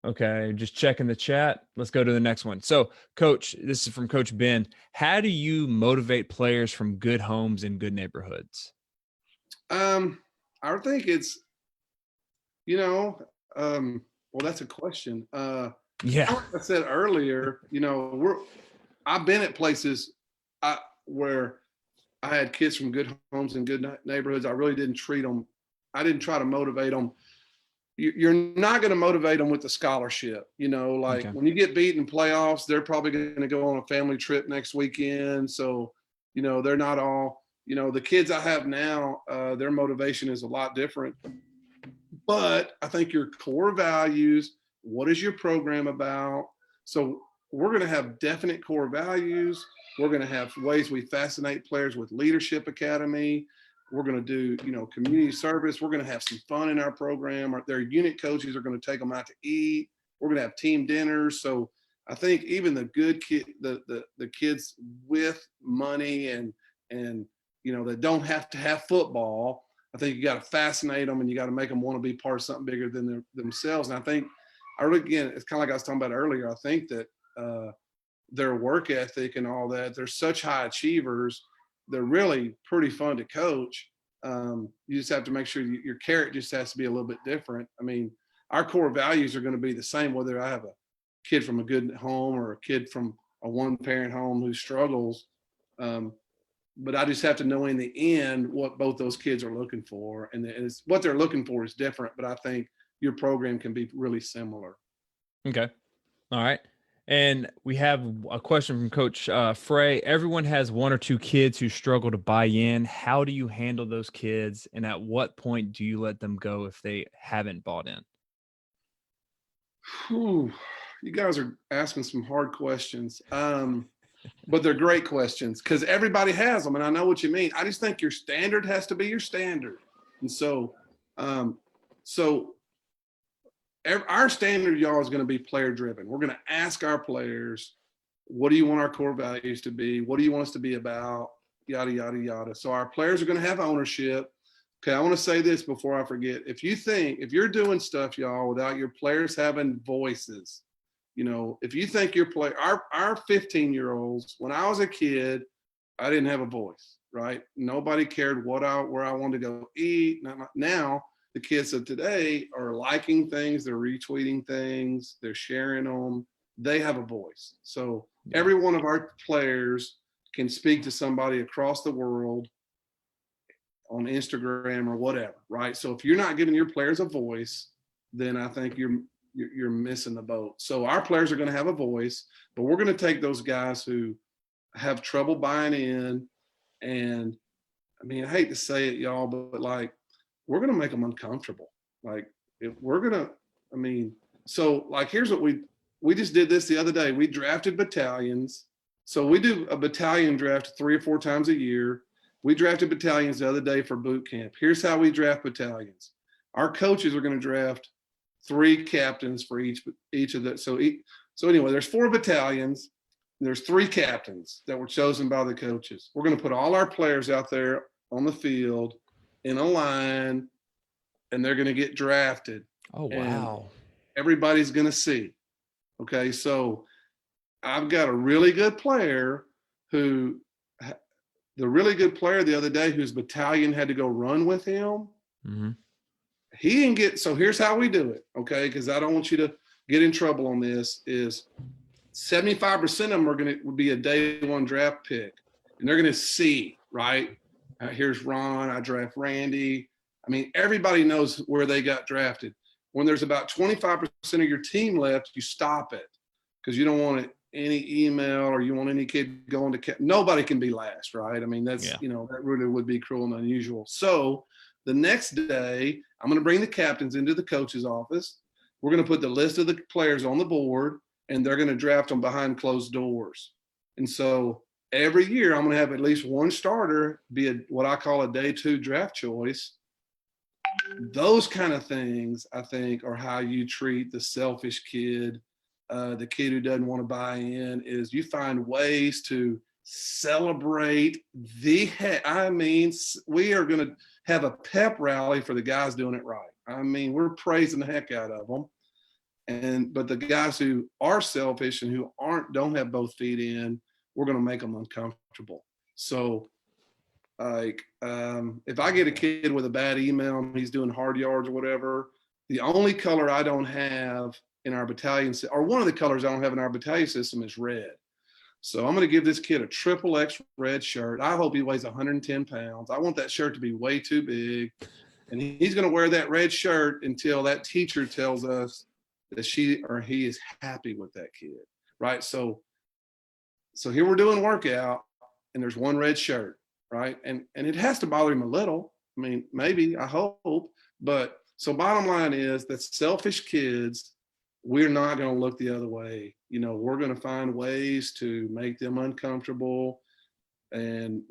Okay, just checking the chat. Let's go to the next one. So, Coach, this is from Coach Ben. How do you motivate players from good homes and good neighborhoods? I think it's, well, that's a question. Yeah. Like I said earlier, I've been at places where I had kids from good homes and good neighborhoods. I really didn't treat them. I didn't try to motivate them. You're not going to motivate them with the scholarship. Okay. When you get beat in playoffs, they're probably going to go on a family trip next weekend. So, they're not all, the kids I have now, their motivation is a lot different. But I think your core values, what is your program about? So we're going to have definite core values. We're going to have ways we fascinate players with Leadership Academy. We're going to do, community service. We're going to have some fun in our program. Their unit coaches are going to take them out to eat. We're going to have team dinners. So I think even the good kid, the kids with money and that don't have to have football, I think you got to fascinate them and you got to make them want to be part of something bigger than themselves. And I think, again, it's kind of like I was talking about earlier. I think that their work ethic and all that, they're such high achievers. They're really pretty fun to coach. You just have to make sure your carrot just has to be a little bit different. I mean, our core values are going to be the same, whether I have a kid from a good home or a kid from a one-parent home who struggles. But I just have to know in the end what both those kids are looking for. And it's, what they're looking for is different, but I think your program can be really similar. Okay. All right. And we have a question from Coach Frey. Everyone has one or two kids who struggle to buy in. How do you handle those kids? And at what point do you let them go if they haven't bought in? Whew, you guys are asking some hard questions. But they're great questions because everybody has them. And I know what you mean. I just think your standard has to be your standard. And so, our standard, y'all, is going to be player driven. We're going to ask our players, what do you want our core values to be? What do you want us to be about? Yada, yada, yada. So our players are going to have ownership. Okay. I want to say this before I forget. If you're doing stuff, y'all, without your players having voices, if you think your our 15-year-olds, when I was a kid, I didn't have a voice, right? Nobody cared where I wanted to go eat. Now the kids of today are liking things, they're retweeting things, they're sharing them. They have a voice. So every one of our players can speak to somebody across the world on Instagram or whatever, right? So if you're not giving your players a voice, then I think you're missing the boat. So our players are going to have a voice, but we're going to take those guys who have trouble buying in. And I mean, I hate to say it, y'all, but like, we're going to make them uncomfortable. Like if we're going to, so like, here's what we just did this the other day. We drafted battalions. So we do a battalion draft 3 or 4 times a year. We drafted battalions the other day for boot camp. Here's how we draft battalions. Our coaches are going to draft 3 captains for each of the. So anyway, there's 4 battalions. There's 3 captains that were chosen by the coaches. We're going to put all our players out there on the field in a line, and they're going to get drafted. Oh, wow. Everybody's going to see. Okay, so I've got a really good player the really good player the other day whose battalion had to go run with him. Mm-hmm. He didn't get, so here's how we do it, okay? Because I don't want you to get in trouble on this, is 75% of them would be a day 1 draft pick. And they're going to see, right? Here's Ron, I draft Randy. I mean, everybody knows where they got drafted. When there's about 25% of your team left, you stop it because you don't want any email or you want any kid going to, nobody can be last, right? I mean, that's, that really would be cruel and unusual. So the next day, I'm going to bring the captains into the coach's office. We're going to put the list of the players on the board, and they're going to draft them behind closed doors. And so every year, I'm going to have at least one starter be what I call a day 2 draft choice. Those kind of things, I think, are how you treat the selfish kid, the kid who doesn't want to buy in, is you find ways to celebrate we are going to have a pep rally for the guys doing it right. I mean, we're praising the heck out of them. But the guys who are selfish and who don't have both feet in, we're going to make them uncomfortable. So like, if I get a kid with a bad email and he's doing hard yards or whatever, the only color I don't have in our battalion, or one of the colors I don't have in our battalion system, is red. So I'm going to give this kid a XXX red shirt. I hope he weighs 110 pounds. I want that shirt to be way too big. And he's going to wear that red shirt until that teacher tells us that she or he is happy with that kid, right? So here we're doing workout, and there's one red shirt, right? And it has to bother him a little. I mean, maybe, I hope. But so bottom line is that selfish kids, we're not going to look the other way. We're going to find ways to make them uncomfortable, and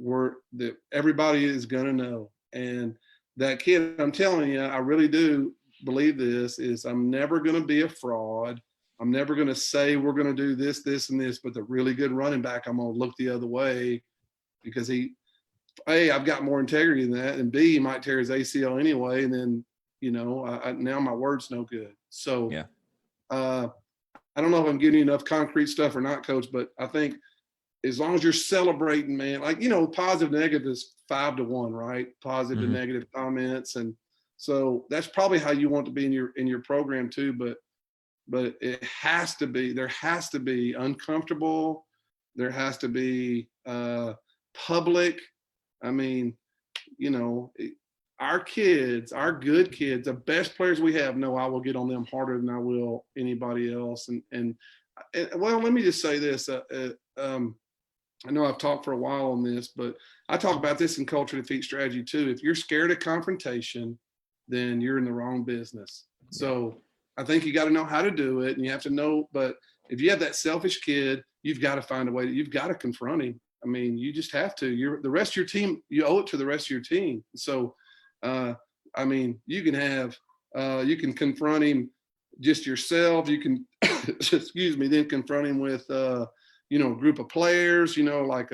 everybody is going to know. And that kid, I'm telling you, I really do believe this, is I'm never going to be a fraud. I'm never going to say we're going to do this, this, and this, but the really good running back, I'm going to look the other way because A, I've got more integrity than that, and B, he might tear his ACL anyway, and then, now my word's no good. So, Yeah. I don't know if I'm giving you enough concrete stuff or not, Coach, but I think as long as you're celebrating, man, positive, negative is 5 to 1, right? Positive to negative comments, and so that's probably how you want to be in your program too. But it has to be. There has to be uncomfortable. There has to be public. I mean, our kids, our good kids, the best players we have know I will get on them harder than I will anybody else. And well, let me just say this. I know I've talked for a while on this, but I talk about this in Culture Defeat Strategy too. If you're scared of confrontation, then you're in the wrong business. So I think you got to know how to do it, and you have to know. But if you have that selfish kid, you've got to find a way. You've got to confront him. I mean, you just have to. The rest of your team. You owe it to the rest of your team. So, I mean, you can confront him just yourself. You can, excuse me, then confront him with, a group of players. Like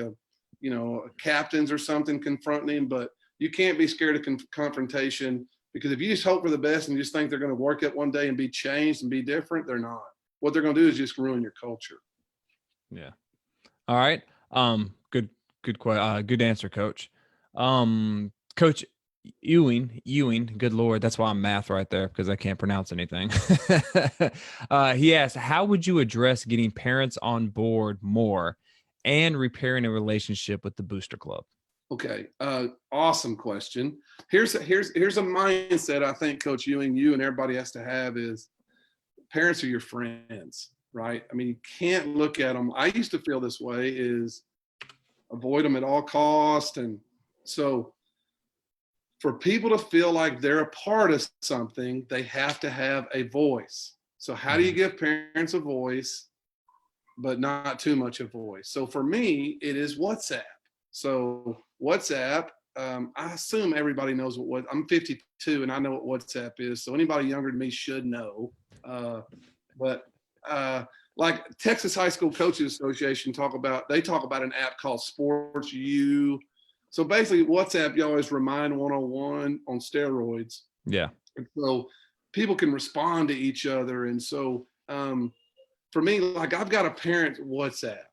captains or something confronting him. But you can't be scared of confrontation, because if you just hope for the best and you just think they're going to work it one day and be changed and be different, they're not. What they're going to do is just ruin your culture. Yeah. All right. Good answer, Coach. Coach Ewing, good Lord, that's why I'm math right there, because I can't pronounce anything. He asked, how would you address getting parents on board more and repairing a relationship with the Booster Club? Okay. Awesome question. Here's a mindset I think, Coach Ewing, you and everybody has to have is parents are your friends, right? I mean, you can't look at them. I used to feel this way, is avoid them at all costs. And so for people to feel like they're a part of something, they have to have a voice. So how do you give parents a voice, but not too much a voice? So for me, it is WhatsApp. So WhatsApp, I assume everybody knows what I'm 52 and I know what WhatsApp is. So anybody younger than me should know. But like Texas High School Coaches Association talk about an app called Sports U. So basically WhatsApp, you always remind 101 on steroids. Yeah. And so people can respond to each other. And so for me, like I've got a parent WhatsApp,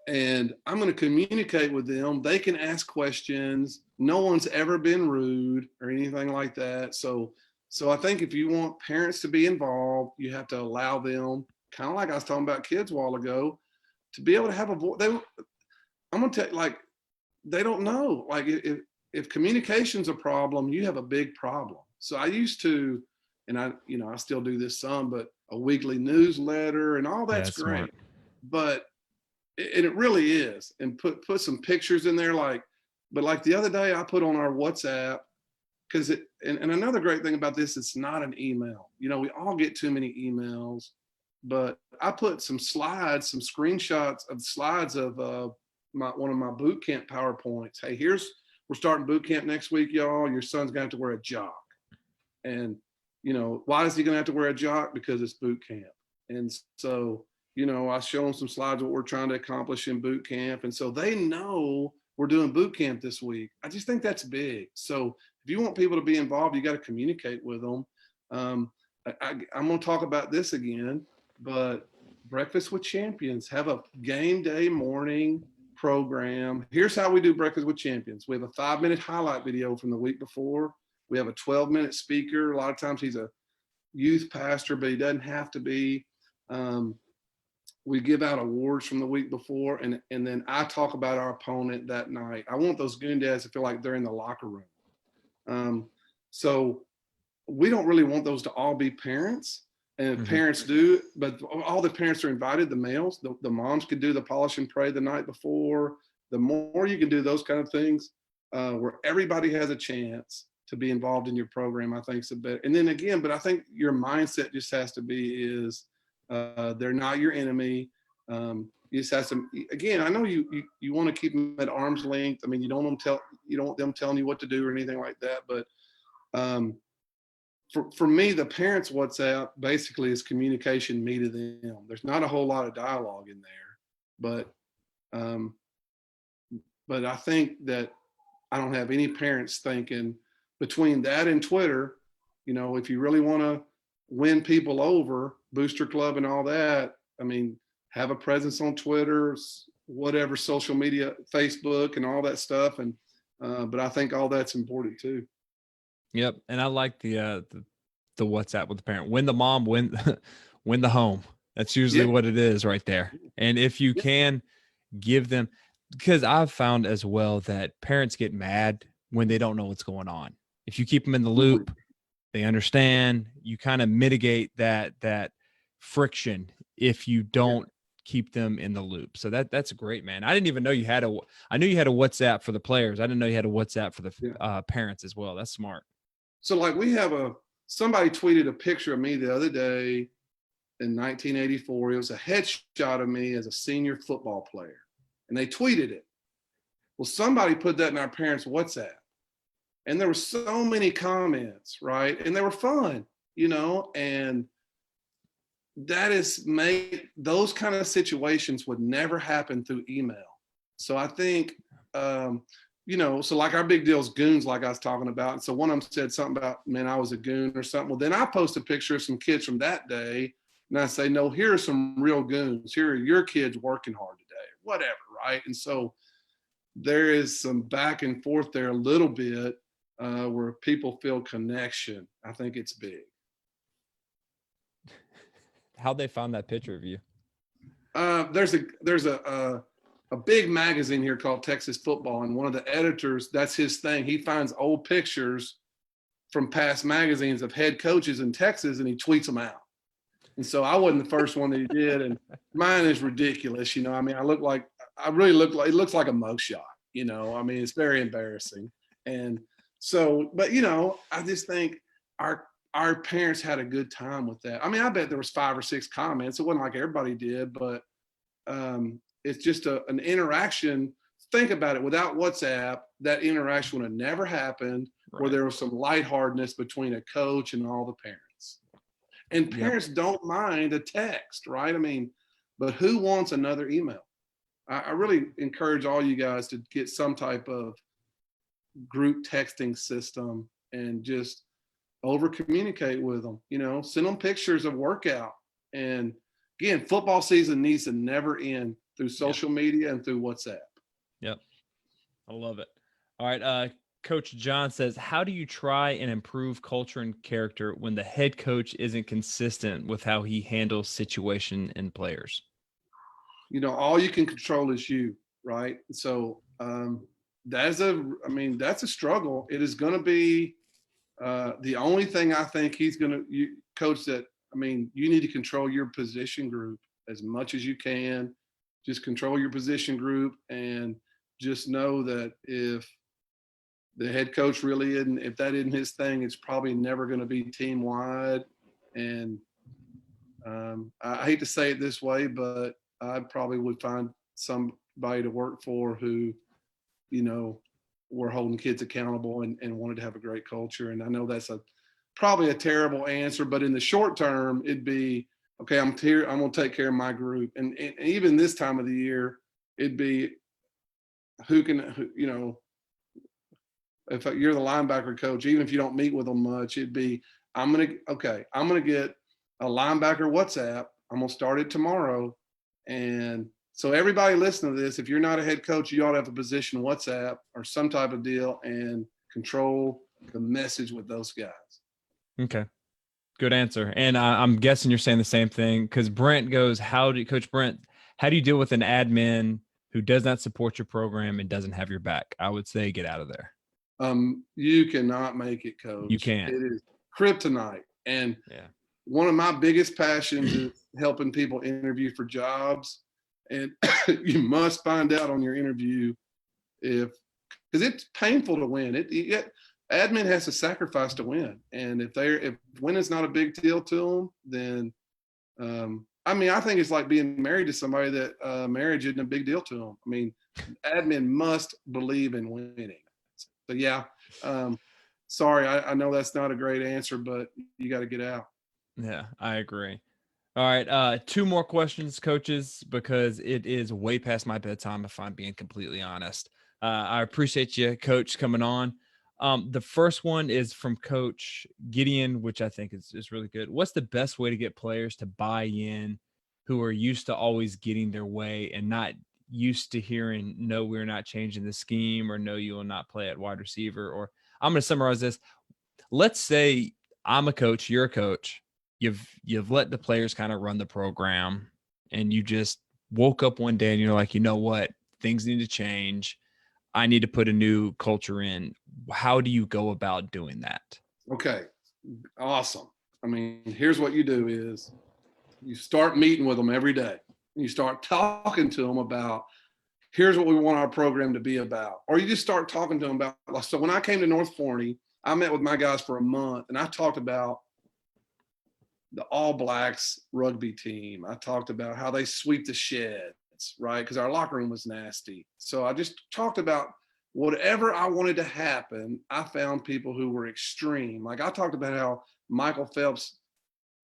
and I'm going to communicate with them. They can ask questions. No one's ever been rude or anything like that. So I think if you want parents to be involved, you have to allow them, kind of like I was talking about kids a while ago, to be able to have a voice. I'm going to tell you, like, they don't know. Like if communication's a problem, you have a big problem. So I used to, and I still do this some, but a weekly newsletter and all that's great. Smart. But it really is, and put some pictures in there, but like the other day I put on our WhatsApp, because and another great thing about this, it's not an email. We all get too many emails, but I put some slides, some screenshots of slides of one of my boot camp PowerPoints. Hey, we're starting boot camp next week, y'all. Your son's gonna have to wear a jock. And why is he gonna have to wear a jock? Because it's boot camp. And so I show them some slides of what we're trying to accomplish in boot camp. And so they know we're doing boot camp this week. I just think that's big. So if you want people to be involved, you got to communicate with them. I'm going to talk about this again, but Breakfast with Champions, have a game day morning program. Here's how we do Breakfast with Champions. We have a 5-minute highlight video from the week before. We have a 12-minute speaker. A lot of times he's a youth pastor, but he doesn't have to be. We give out awards from the week before, and then I talk about our opponent that night. I want those goon dads to feel like they're in the locker room. So we don't really want those to all be parents, and parents do, but all the parents are invited, the males. The moms could do the polish and pray the night before. The more you can do those kind of things, where everybody has a chance to be involved in your program, I think is a better. And then again, but I think your mindset just has to be is, they're not your enemy. You just have to, again, I know you want to keep them at arm's length. I mean, you don't want them telling you what to do or anything like that, but for me, the parents' WhatsApp basically is communication me to them. There's not a whole lot of dialogue in there, um, but I think that I don't have any parents thinking between that and Twitter, if you really want to win people over, Booster Club and all that, I mean, have a presence on Twitter, whatever social media, Facebook and all that stuff. And, but I think all that's important too. Yep. And I like the WhatsApp with the parent. Win the mom, win win the home. That's usually what it is right there. And if you can give them, because I've found as well that parents get mad when they don't know what's going on. If you keep them in the loop, they understand. You kind of mitigate that friction if you don't keep them in the loop. So that's great, man. I didn't even know you had I knew you had a WhatsApp for the players. I didn't know you had a WhatsApp for the parents as well. That's smart. So like somebody tweeted a picture of me the other day in 1984. It was a headshot of me as a senior football player, and they tweeted it. Well, somebody put that in our parents' WhatsApp, and there were so many comments, right? And they were fun, and that is those kind of situations would never happen through email. So I think, so like our big deal is goons, like I was talking about. And so one of them said something about, man, I was a goon or something. Well, then I post a picture of some kids from that day, and I say, no, here are some real goons. Here are your kids working hard today, whatever, right? And so there is some back and forth there a little bit where people feel connection. I think it's big. How'd they find that picture of you? There's a big magazine here called Texas Football, and one of the editors, that's his thing. He finds old pictures from past magazines of head coaches in Texas, and he tweets them out. And so I wasn't the first one that he did, and mine is ridiculous. I mean, it looks like a mugshot. I mean, it's very embarrassing. And so, but I just think our parents had a good time with that. I mean, I bet there was 5 or 6 comments. It wasn't like everybody did, but it's just an interaction. Think about it. Without WhatsApp, that interaction would have never happened, right, where there was some lightheartedness between a coach and all the parents. And parents don't mind a text, right? I mean, but who wants another email? I really encourage all you guys to get some type of group texting system and just over communicate with them, send them pictures of workout. And again, football season needs to never end through social media and through WhatsApp. Yep. I love it. All right. Coach John says, how do you try and improve culture and character when the head coach isn't consistent with how he handles situation and players? All you can control is you, right? So that's a struggle. It is going to be the only thing I think he's going to coach that. I mean, you need to control your position group as much as you can. Just control your position group, and just know that if the head coach really isn't, if that isn't his thing, it's probably never going to be team wide. And I hate to say it this way, but I probably would find somebody to work for who, were holding kids accountable and wanted to have a great culture. And I know that's probably a terrible answer, but in the short term, it'd be, okay, I'm here, I'm going to take care of my group. And even this time of the year, it'd be if you're the linebacker coach, even if you don't meet with them much, it'd be, I'm going to get a linebacker WhatsApp. I'm going to start it tomorrow. And so everybody listening to this, if you're not a head coach, you ought to have a position WhatsApp or some type of deal and control the message with those guys. Okay. Good answer. And I'm guessing you're saying the same thing, because Brent goes, Coach Brent, how do you deal with an admin who does not support your program and doesn't have your back? I would say get out of there. You cannot make it, Coach. You can't. It is kryptonite. And one of my biggest passions is helping people interview for jobs. And you must find out on your interview because it's painful to win. Admin has to sacrifice to win. And if winning's not a big deal to them, then I think it's like being married to somebody that marriage isn't a big deal to them. I mean, admin must believe in winning. So sorry, I know that's not a great answer, but you got to get out. Yeah, I agree. All right, two more questions, coaches, because it is way past my bedtime, if I'm being completely honest. I appreciate you, Coach, coming on. The first one is from Coach Gideon, which I think is really good. What's the best way to get players to buy in who are used to always getting their way and not used to hearing, no, we're not changing the scheme, or no, you will not play at wide receiver? Or I'm going to summarize this. Let's say I'm a coach, you're a coach. You've let the players kind of run the program, and you just woke up one day and you're like, you know what? Things need to change. I need to put a new culture in. How do you go about doing that? Okay, awesome. I mean, here's what you do is you start meeting with them every day. You start talking to them about, here's what we want our program to be about. Or you just start talking to them about, so when I came to North Forney, I met with my guys for a month and I talked about the All Blacks rugby team. I talked about how they sweep the sheds, right? Because our locker room was nasty. So I just talked about whatever I wanted to happen. I found people who were extreme. Like I talked about how Michael Phelps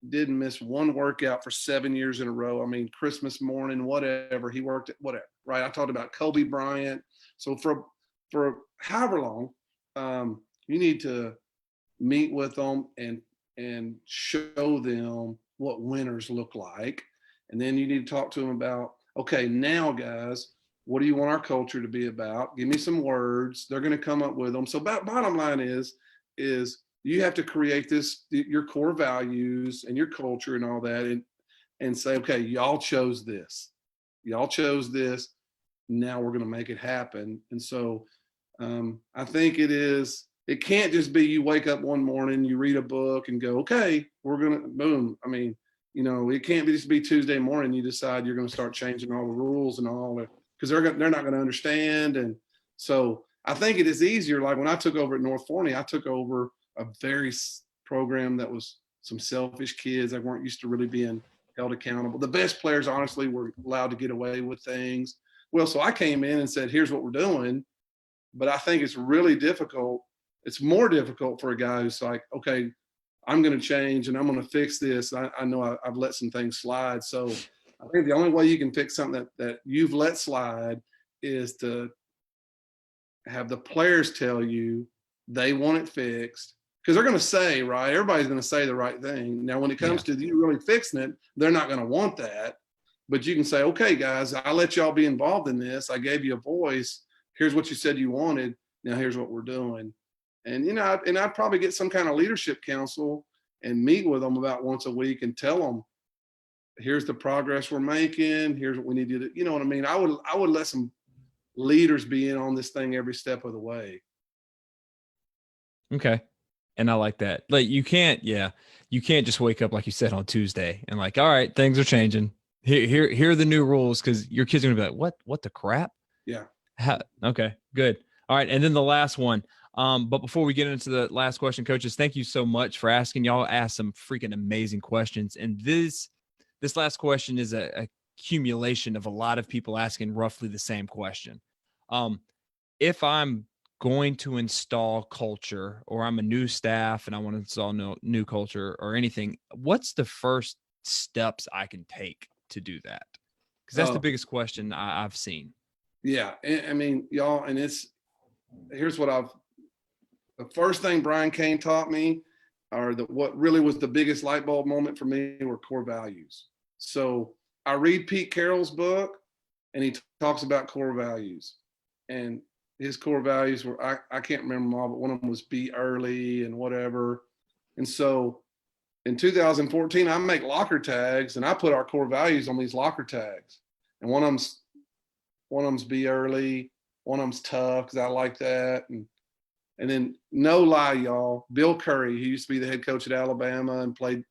didn't miss one workout for 7 years in a row. I mean, Christmas morning, whatever, he worked at whatever, right? I talked about Kobe Bryant. So for however long, you need to meet with them and show them what winners look like. And then you need to talk to them about, okay, now guys, what do you want our culture to be about? Give me some words. They're going to come up with them. So bottom line is you have to create your core values and your culture and all that, and say, okay, y'all chose this. Y'all chose this. Now we're going to make it happen. And so I think it can't just be you wake up one morning, you read a book and go, okay, we're going to boom. I mean, it can't just be Tuesday morning. You decide you're going to start changing all the rules and all that, because they're not going to understand. And so I think it is easier. Like when I took over at North Forney, I took over a very program that was some selfish kids that weren't used to really being held accountable. The best players, honestly, were allowed to get away with things. Well, so I came in and said, here's what we're doing. But I think it's really difficult. It's more difficult for a guy who's like, okay, I'm going to change and I'm going to fix this. I know I've let some things slide. So I think the only way you can fix something that you've let slide is to have the players tell you they want it fixed. Because they're going to say, right, everybody's going to say the right thing. Now, when it comes to you really fixing it, they're not going to want that. But you can say, okay, guys, I let y'all be involved in this. I gave you a voice. Here's what you said you wanted. Now here's what we're doing. And, I'd probably get some kind of leadership council and meet with them about once a week and tell them, here's the progress we're making. Here's what we need to do. You know what I mean? I would let some leaders be in on this thing every step of the way. Okay. And I like that. Like you can't just wake up, like you said, on Tuesday and like, all right, things are changing. Here are the new rules. Cause your kids are gonna be like, what the crap? Yeah. Okay, good. All right. And then the last one. But before we get into the last question, coaches, thank you so much for asking. Y'all asked some freaking amazing questions. And this last question is a accumulation of a lot of people asking roughly the same question. If I'm going to install culture, or I'm a new staff and I want to install new culture or anything, what's the first steps I can take to do that? Because that's the biggest question I've seen. Yeah. I mean, y'all, and here's what the first thing Brian Kane taught me, or what really was the biggest light bulb moment for me, were core values. So I read Pete Carroll's book and he talks about core values, and his core values were, I can't remember them all, but one of them was be early and whatever. And so in 2014, I make locker tags and I put our core values on these locker tags. And one of them's be early, one of them's tough, because I like that. And then, no lie, y'all, Bill Curry, he used to be the head coach at Alabama and played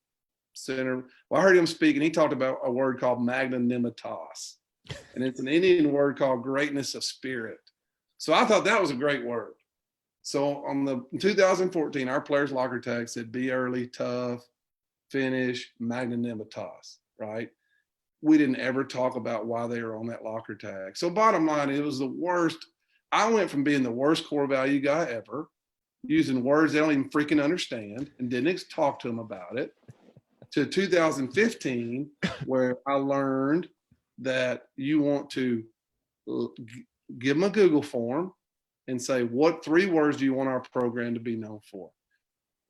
center. Well, I heard him speak and he talked about a word called magnanimitas. And it's an Indian word called greatness of spirit. So I thought that was a great word. So in 2014, our players' locker tag said, be early, tough, finish, magnanimitas, right? We didn't ever talk about why they were on that locker tag. So bottom line, it was the worst. I went from being the worst core value guy ever, using words they don't even freaking understand and didn't talk to them about it, to 2015, where I learned that you want to give them a Google form and say, what 3 words do you want our program to be known for?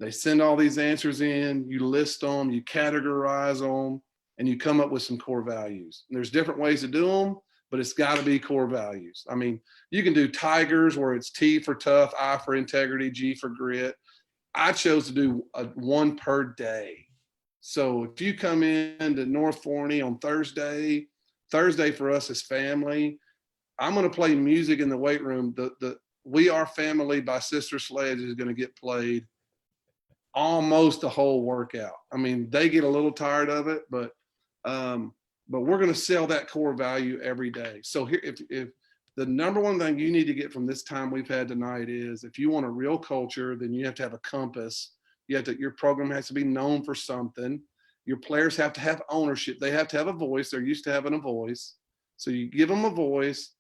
They send all these answers in, you list them, you categorize them, and you come up with some core values. And there's different ways to do them, but it's got to be core values. I mean, you can do Tigers where it's T for tough, I for integrity, G for grit. I chose to do 1 per day. So if you come in to North Forney on Thursday for us is family. I'm going to play music in the weight room. The We Are Family by Sister Sledge is going to get played almost the whole workout. I mean, they get a little tired of it, but we're going to sell that core value every day. So here, if the number one thing you need to get from this time we've had tonight is, if you want a real culture, then you have to have a compass. Your program has to be known for something. Your players have to have ownership. They have to have a voice. They're used to having a voice. So you give them a voice,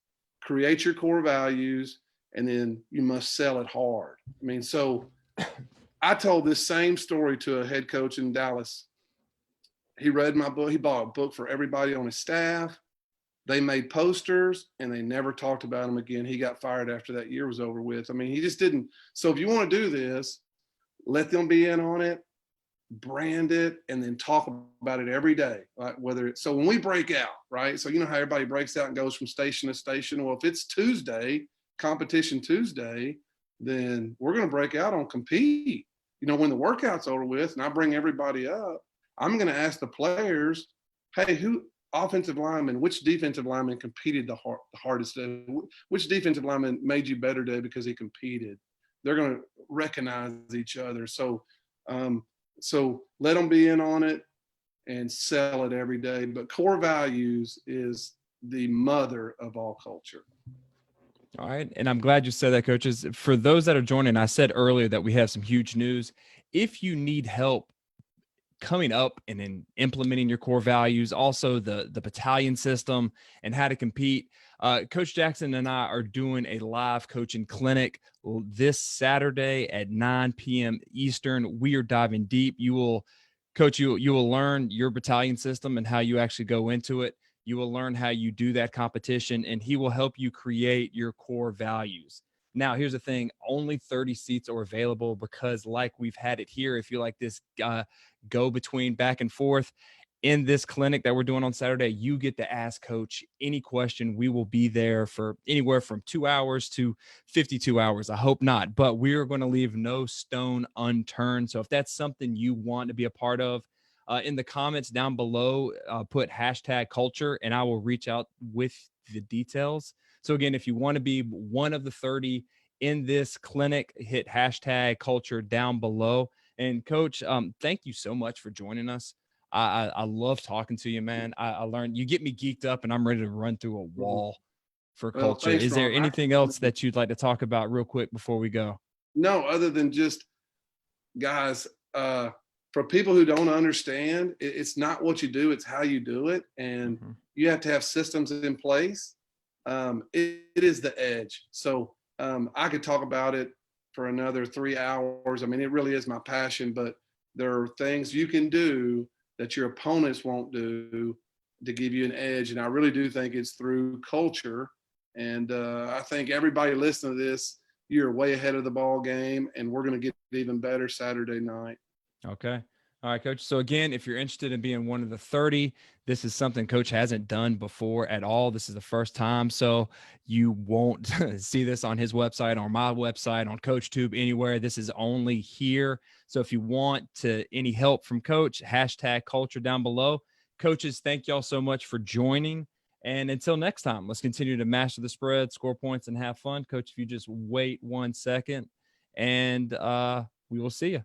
create your core values, and then you must sell it hard. I mean, so I told this same story to a head coach in Dallas. He read my book. He bought a book for everybody on his staff. They made posters and they never talked about him again. He got fired after that year was over with. I mean, he just didn't. So if you want to do this, let them be in on it, brand it, and then talk about it every day. Right? So when we break out, right? So you know how everybody breaks out and goes from station to station. Well, if it's Tuesday, competition Tuesday, then we're going to break out on compete. You know, when the workout's over with and I bring everybody up, I'm going to ask the players, hey, who offensive lineman, which defensive lineman competed the hardest day? Which defensive lineman made you better today because he competed? They're going to recognize each other. So let them be in on it and sell it every day. But core values is the mother of all culture. All right. And I'm glad you said that, coaches. For those that are joining, I said earlier that we have some huge news. If you need help coming up and in implementing your core values, also the battalion system and how to compete, Coach Jackson and I are doing a live coaching clinic this Saturday at 9 p.m. Eastern. We are diving deep. You will learn your battalion system and how you actually go into it. You will learn how you do that competition, and he will help you create your core values. Now, here's the thing. Only 30 seats are available because, like we've had it here, if you like this go between back and forth in this clinic that we're doing on Saturday, you get to ask Coach any question. We will be there for anywhere from 2 hours to 52 hours. I hope not, but we are going to leave no stone unturned. So if that's something you want to be a part of, in the comments down below, put #culture and I will reach out with the details. So again, if you want to be one of the 30 in this clinic, hit #culture down below. And Coach, thank you so much for joining us. I love talking to you, man. I learned, you get me geeked up and I'm ready to run through a wall for culture. Thanks, Is there Ron. anything else that you'd like to talk about real quick before we go? No, other than just, guys, for people who don't understand, it's not what you do, it's how you do it. And you have to have systems in place. It is the edge. So I could talk about it for another 3 hours. I mean, it really is my passion, but there are things you can do that your opponents won't do to give you an edge. And I really do think it's through culture. And I think everybody listening to this, you're way ahead of the ball game, and we're going to get even better Saturday night. Okay. All right, Coach. So again, if you're interested in being one of the 30, this is something Coach hasn't done before at all. This is the first time. So you won't see this on his website, on my website, on CoachTube, anywhere. This is only here. So if you want any help from Coach, #culture down below. Coaches, thank y'all so much for joining. And until next time, let's continue to master the spread, score points, and have fun. Coach, if you just wait 1 second, and we will see you.